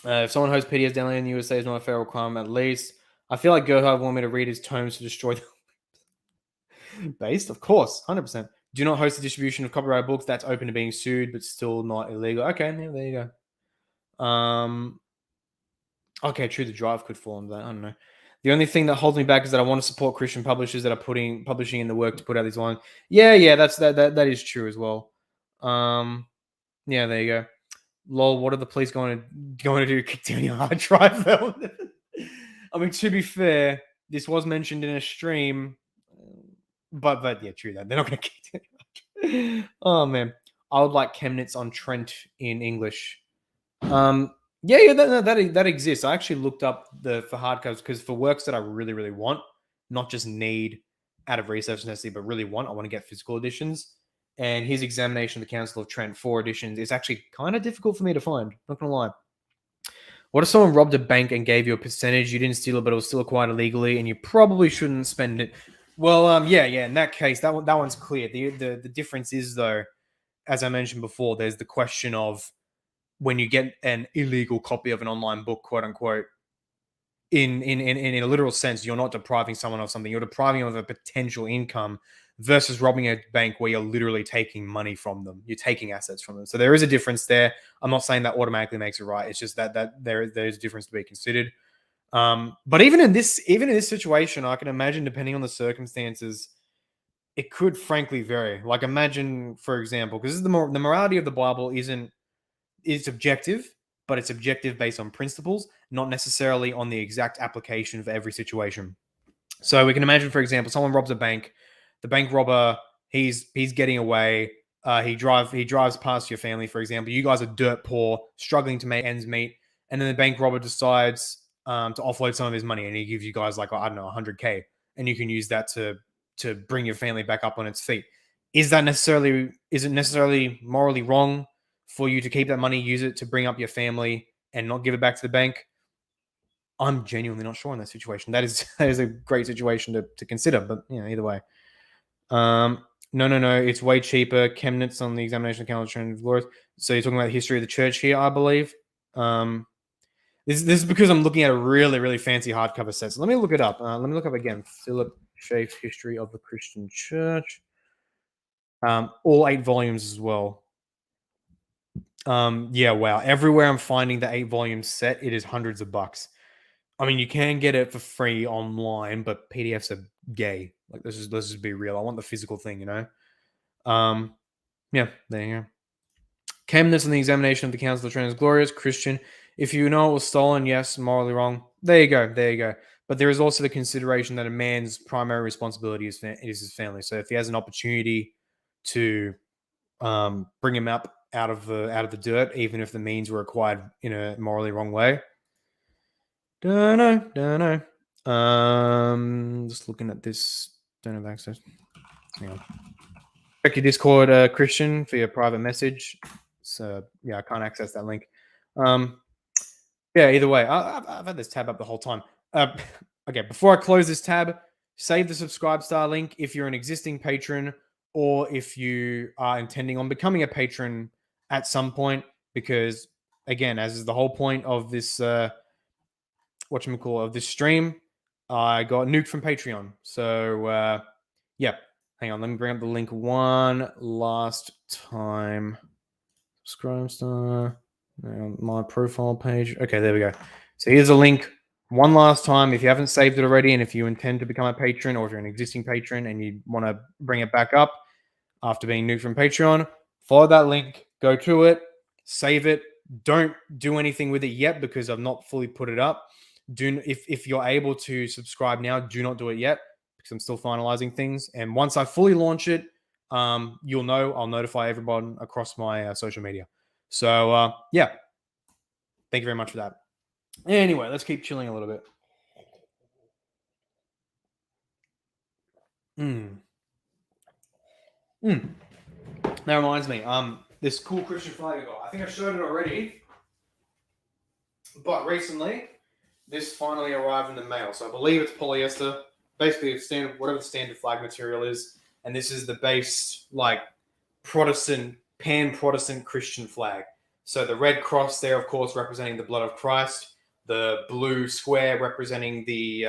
If someone hosts PDFs downloaded in the USA is not a federal crime, at least. I feel like Gerhard wanted me to read his tomes to destroy them. Based, of course, 100%. Do not host the distribution of copyrighted books. That's open to being sued, but still not illegal. Okay, yeah, there you go. Okay, true. The drive could fall into that. I don't know. The only thing that holds me back is that I want to support Christian publishers that are publishing in the work to put out these lines. Yeah, that is true as well. Yeah, there you go. Lol, what are the police going to do? Kick down your hard drive? I mean, to be fair, this was mentioned in a stream, but yeah, true that they're not going to kick down. Oh man, I would like Chemnitz on Trent in English. Yeah, that exists. I actually looked up for hardcovers because for works that I really, really want, not just need out of research necessity, but really want, I want to get physical editions. And his examination of the Council of Trent 4 editions is actually kind of difficult for me to find. Not gonna lie. What if someone robbed a bank and gave you a percentage? You didn't steal it, but it was still acquired illegally, and you probably shouldn't spend it. Well, yeah. In that case, that one's clear. The difference is though, as I mentioned before, there's the question of when you get an illegal copy of an online book, quote unquote, in a literal sense, you're not depriving someone of something. You're depriving them of a potential income versus robbing a bank where you're literally taking money from them. You're taking assets from them. So there is a difference there. I'm not saying that automatically makes it right. It's just that there's a difference to be considered. But even in this situation, I can imagine, depending on the circumstances, it could frankly vary. Like imagine, for example, because the morality of the Bible is objective, but it's objective based on principles, not necessarily on the exact application for every situation. So we can imagine, for example, someone robs a bank. The bank robber, he's getting away. He drives past your family, for example. You guys are dirt poor, struggling to make ends meet, and then the bank robber decides to offload some of his money, and he gives you guys like, I don't know, 100K, and you can use that to bring your family back up on its feet. Is it necessarily morally wrong for you to keep that money, use it to bring up your family, and not give it back to the bank? I'm genuinely not sure in that situation. That is a great situation to consider, but either way. No, it's way cheaper. Chemnitz on the examination calendar and Glorious. So you're talking about the history of the church here, I believe. This is because I'm looking at a really, really fancy hardcover set. So let me look it up. Let me look up again. Philip Schaeff's History of the Christian Church. All 8 volumes as well. Yeah, wow. Everywhere I'm finding the 8 volume set, it is hundreds of bucks. I mean, you can get it for free online, but PDFs are gay. Like, let's just be real. I want the physical thing, Yeah, there you go. Chemnitz on the examination of the Council of Trent is glorious. Christian, if you know it was stolen, yes, morally wrong. There you go. But there is also the consideration that a man's primary responsibility is his family. So if he has an opportunity to bring him up out of the dirt, even if the means were acquired in a morally wrong way. Don't know. Just looking at this. Don't have access. Hang on. Check your Discord, Christian, for your private message. So yeah, I can't access that link. Yeah, either way, I've had this tab up the whole time. Okay, before I close this tab, save the subscribe star link if you're an existing patron or if you are intending on becoming a patron at some point, because again, as is the whole point of this of this stream, I got nuked from Patreon. So yeah, hang on, let me bring up the link one last time. Subscribe star, my profile page. Okay, there we go. So here's a link one last time, if you haven't saved it already, and if you intend to become a patron, or if you're an existing patron and you want to bring it back up after being nuked from Patreon, follow that link, go to it, save it. Don't do anything with it yet because I've not fully put it up. If you're able to subscribe now, do not do it yet because I'm still finalizing things. And once I fully launch it, you'll know. I'll notify everyone across my social media. So yeah, thank you very much for that. Anyway, let's keep chilling a little bit. That reminds me, this cool Christian flag I got. I think I showed it already, but recently this finally arrived in the mail. So I believe it's polyester, basically it's standard, whatever the standard flag material is, and this is the base like Protestant, pan-Protestant Christian flag. So the red cross there, of course, representing the blood of Christ, the blue square representing the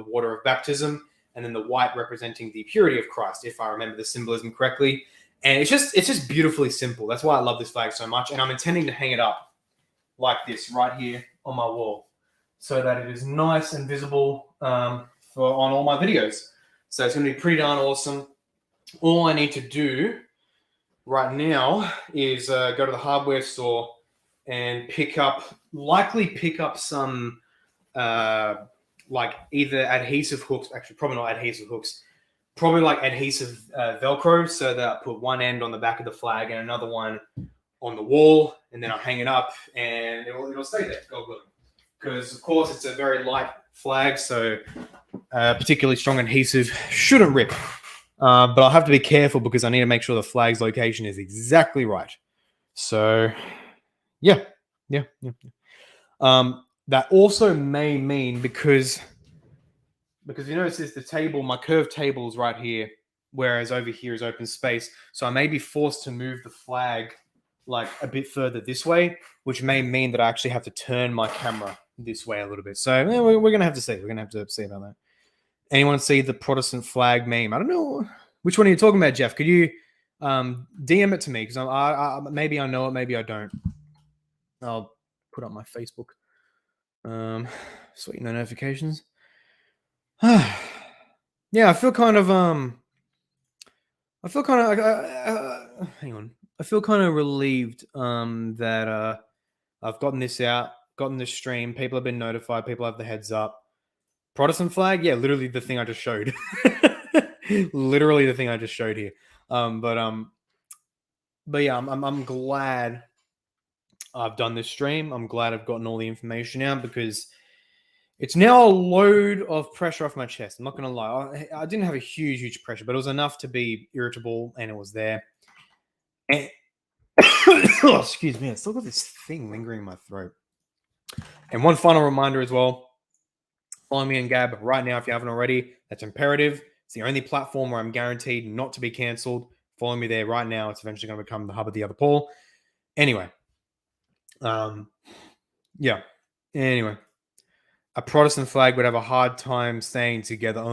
water of baptism, and then the white representing the purity of Christ, if I remember the symbolism correctly. And it's just beautifully simple. That's why I love this flag so much. And I'm intending to hang it up like this right here on my wall so that it is nice and visible on all my videos. So it's going to be pretty darn awesome. All I need to do right now is go to the hardware store and likely pick up some like either adhesive hooks, actually probably not adhesive hooks, probably like adhesive Velcro, so that I put one end on the back of the flag and another one on the wall, and then I'll hang it up and it'll stay there, God willing. Because of course it's a very light flag, so particularly strong adhesive shouldn't rip. But I'll have to be careful because I need to make sure the flag's location is exactly right. So yeah. That also may mean because you notice the table, my curved table is right here, whereas over here is open space. So I may be forced to move the flag like a bit further this way, which may mean that I actually have to turn my camera this way a little bit. So we're going to have to see. We're going to have to see about that. Anyone see the Protestant flag meme? I don't know. Which one are you talking about, Jeff? Could you DM it to me? Because I maybe I know it, maybe I don't. I'll put up my Facebook. Sweet, no notifications. Yeah, I feel kind of hang on. I feel kind of relieved that I've gotten this out, gotten this stream. People have been notified. People have the heads up. Protestant flag, yeah, literally the thing I just showed. Literally the thing I just showed here. But yeah, I'm glad I've done this stream. I'm glad I've gotten all the information out because it's now a load of pressure off my chest. I'm not going to lie. I didn't have a huge pressure, but it was enough to be irritable, and it was there. And oh, excuse me. I still got this thing lingering in my throat. And one final reminder as well. Follow me on Gab right now if you haven't already. That's imperative. It's the only platform where I'm guaranteed not to be cancelled. Follow me there right now. It's eventually going to become the hub of the other Paul. Anyway. Yeah. Anyway. A Protestant flag would have a hard time staying together.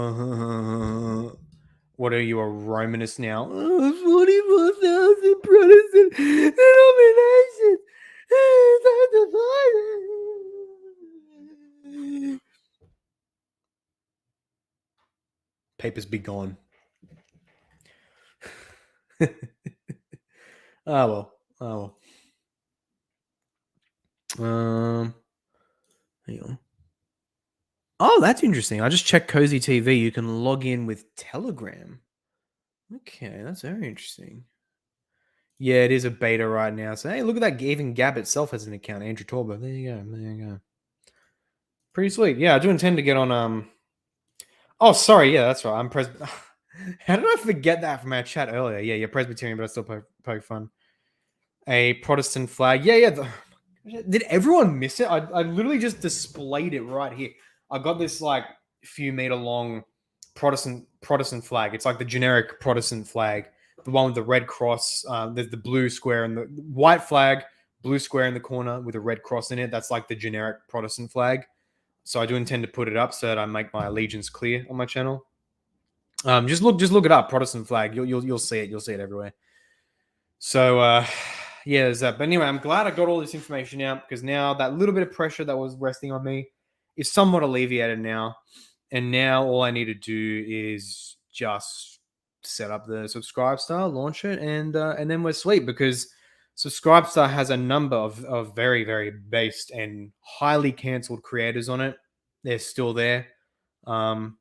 What are you, a Romanist now? 44,000 Protestant denominations. Papers be gone. Oh well. Hang on. Oh, that's interesting. I just checked Cozy TV. You can log in with Telegram. Okay, that's very interesting. Yeah, it is a beta right now. So, hey, look at that. Even Gab itself has an account. Andrew Torbo. There you go. Pretty sweet. Yeah, I do intend to get on... Oh, sorry. Yeah, that's right. I'm How did I forget that from our chat earlier? Yeah, you're Presbyterian, but I still poke fun. A Protestant flag. Yeah. Did everyone miss it? I literally just displayed it right here. I got this like few meter long Protestant flag. It's like the generic Protestant flag, the one with the red cross, the blue square and the white flag, blue square in the corner with a red cross in it. That's like the generic Protestant flag. So I do intend to put it up so that I make my allegiance clear on my channel. Just look it up, Protestant flag. You'll see it. You'll see it everywhere. So yeah, there's that. But anyway, I'm glad I got all this information out because now that little bit of pressure that was resting on me is somewhat alleviated now. And now all I need to do is just set up the Subscribe Star, launch it, and then we're sweet, because Subscribe Star has a number of very, very based and highly cancelled creators on it. They're still there. Um,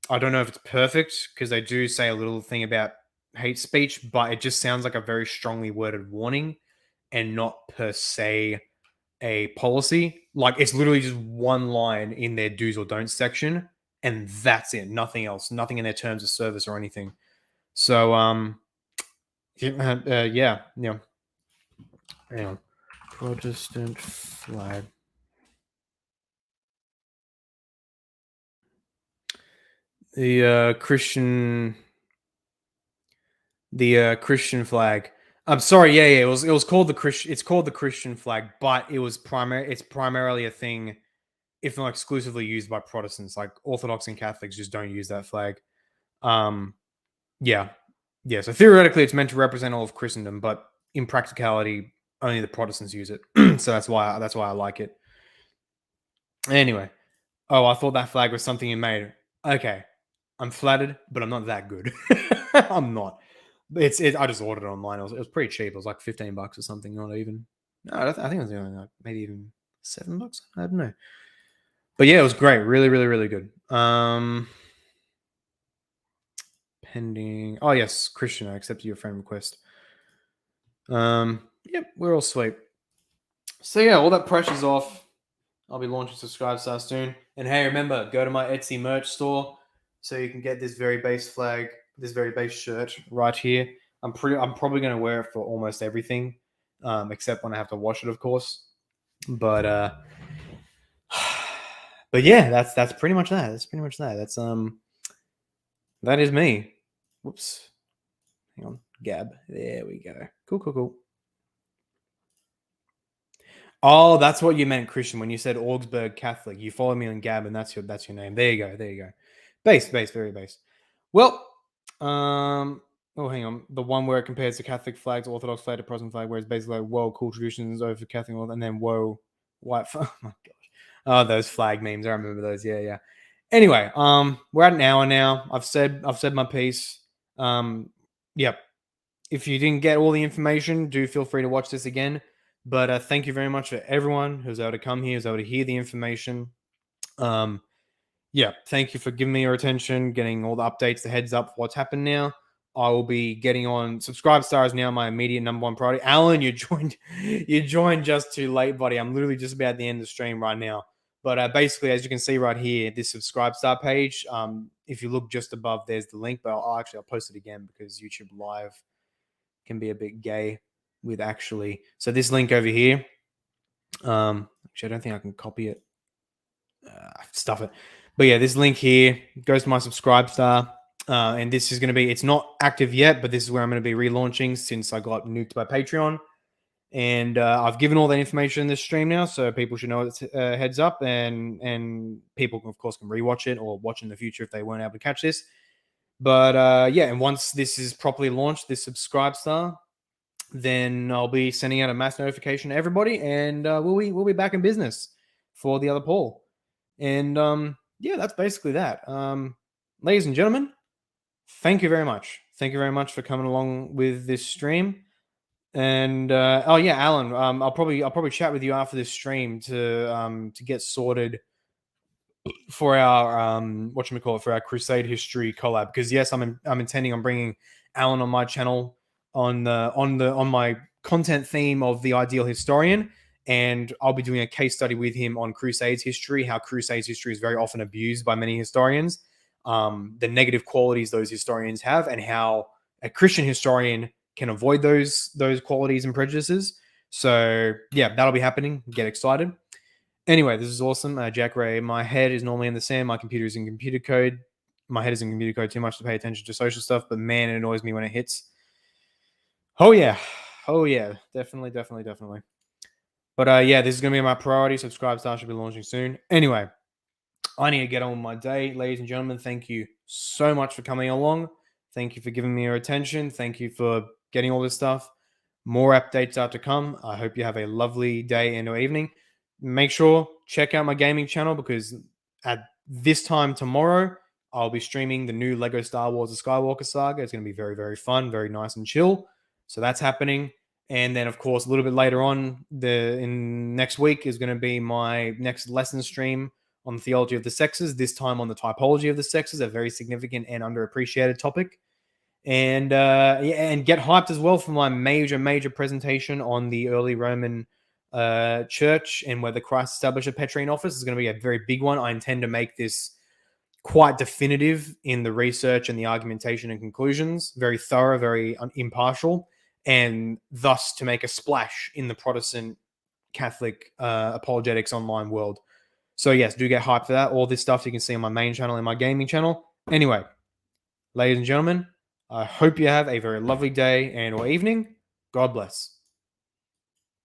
I don't know if it's perfect, because they do say a little thing about hate speech, but it just sounds like a very strongly worded warning and not per se a policy. Like, it's literally just one line in their do's or don'ts section, and that's it. Nothing else. Nothing in their terms of service or anything. So, yeah. Hang on. Protestant flag. The Christian flag. I'm sorry. Yeah. It was called the Christian. It's called the Christian flag, but it's primarily a thing, if not exclusively, used by Protestants. Like, Orthodox and Catholics just don't use that flag. Yeah, yeah. So theoretically, it's meant to represent all of Christendom, but in practicality, only the Protestants use it. So that's why I like it. Anyway, I thought that flag was something you made. Okay, I'm flattered, but I'm not that good. I'm not. I just ordered it online. It was pretty cheap. It was like $15 or something. Not even. No, I think it was only like maybe even $7. I don't know. But yeah, it was great. Really, really, really good. Pending. Oh yes, Christian, I accepted your friend request. Yep, we're all sweet. So yeah, all that pressure's off. I'll be launching Subscribe Star soon. And hey, remember, go to my Etsy merch store so you can get this very base flag, this very base shirt right here. I'm probably gonna wear it for almost everything, except when I have to wash it, of course. But but yeah, that's pretty much that. That's pretty much that. That is me. Whoops. Hang on. Gab. There we go. Cool. Oh, that's what you meant, Christian, when you said Augsburg Catholic. You follow me on Gab, and that's your name. There you go. Base, very base. Well, hang on. The one where it compares the Catholic flag to Orthodox flag to Protestant flag, where it's basically like, whoa, cool traditions over Catholic, and then whoa, white. Oh my gosh. Oh, those flag memes. I remember those. Yeah. Anyway, we're at an hour now. I've said my piece. Yep. If you didn't get all the information, do feel free to watch this again. But thank you very much for everyone who's able to come here, who's able to hear the information. Yeah, thank you for giving me your attention, getting all the updates, the heads up, what's happened now. I will be getting on. Subscribe Star is now my immediate number one priority. Alan, you joined just too late, buddy. I'm literally just about at the end of the stream right now. But basically, as you can see right here, this Subscribe Star page. If you look just above, there's the link. But I'll post it again because YouTube Live can be a bit gay with actually. So this link over here. Actually, I don't think I can copy it. Stuff it. But yeah, this link here goes to my Subscribe Star. And this is going to be, it's not active yet, but this is where I'm going to be relaunching since I got nuked by Patreon. And I've given all that information in this stream now, so people should know it's heads up, and people, of course, can rewatch it or watch in the future if they weren't able to catch this. But yeah, and once this is properly launched, this Subscribe Star, then I'll be sending out a mass notification to everybody, and we'll be back in business for the other poll. And yeah, that's basically that. Ladies and gentlemen, thank you very much. Thank you very much for coming along with this stream. And oh yeah, Alan, I'll probably chat with you after this stream to get sorted for our whatchamacallit, for our Crusade history collab. Because yes, I'm intending on bringing Alan on my channel on my content theme of the ideal historian, and I'll be doing a case study with him on Crusades history, how Crusades history is very often abused by many historians, the negative qualities those historians have, and how a Christian historian can avoid those qualities and prejudices. So yeah, that'll be happening. Get excited. Anyway, this is awesome. Jack Ray, my head is normally in the sand. My computer is in computer code. My head is in computer code too much to pay attention to social stuff, but man, it annoys me when it hits. Oh yeah. Definitely. But yeah, this is going to be my priority. Subscribe Star should be launching soon. Anyway, I need to get on with my day. Ladies and gentlemen, thank you so much for coming along. Thank you for giving me your attention. Thank you for getting all this stuff. More updates are to come. I hope you have a lovely day and or evening. Make sure check out my gaming channel because at this time tomorrow, I'll be streaming the new Lego Star Wars The Skywalker Saga. It's going to be very, very fun, very nice and chill. So that's happening. And then, of course, a little bit later on, in next week is going to be my next lesson stream on the theology of the sexes, this time on the typology of the sexes, a very significant and underappreciated topic. And and get hyped as well for my major presentation on the early Roman church and whether Christ established a Petrine office is going to be a very big one. I intend to make this quite definitive in the research and the argumentation and conclusions, very thorough, very impartial, and thus to make a splash in the Protestant Catholic apologetics online world. So yes, do get hyped for that. All this stuff you can see on my main channel and my gaming channel. Anyway, ladies and gentlemen, I hope you have a very lovely day and or evening. God bless.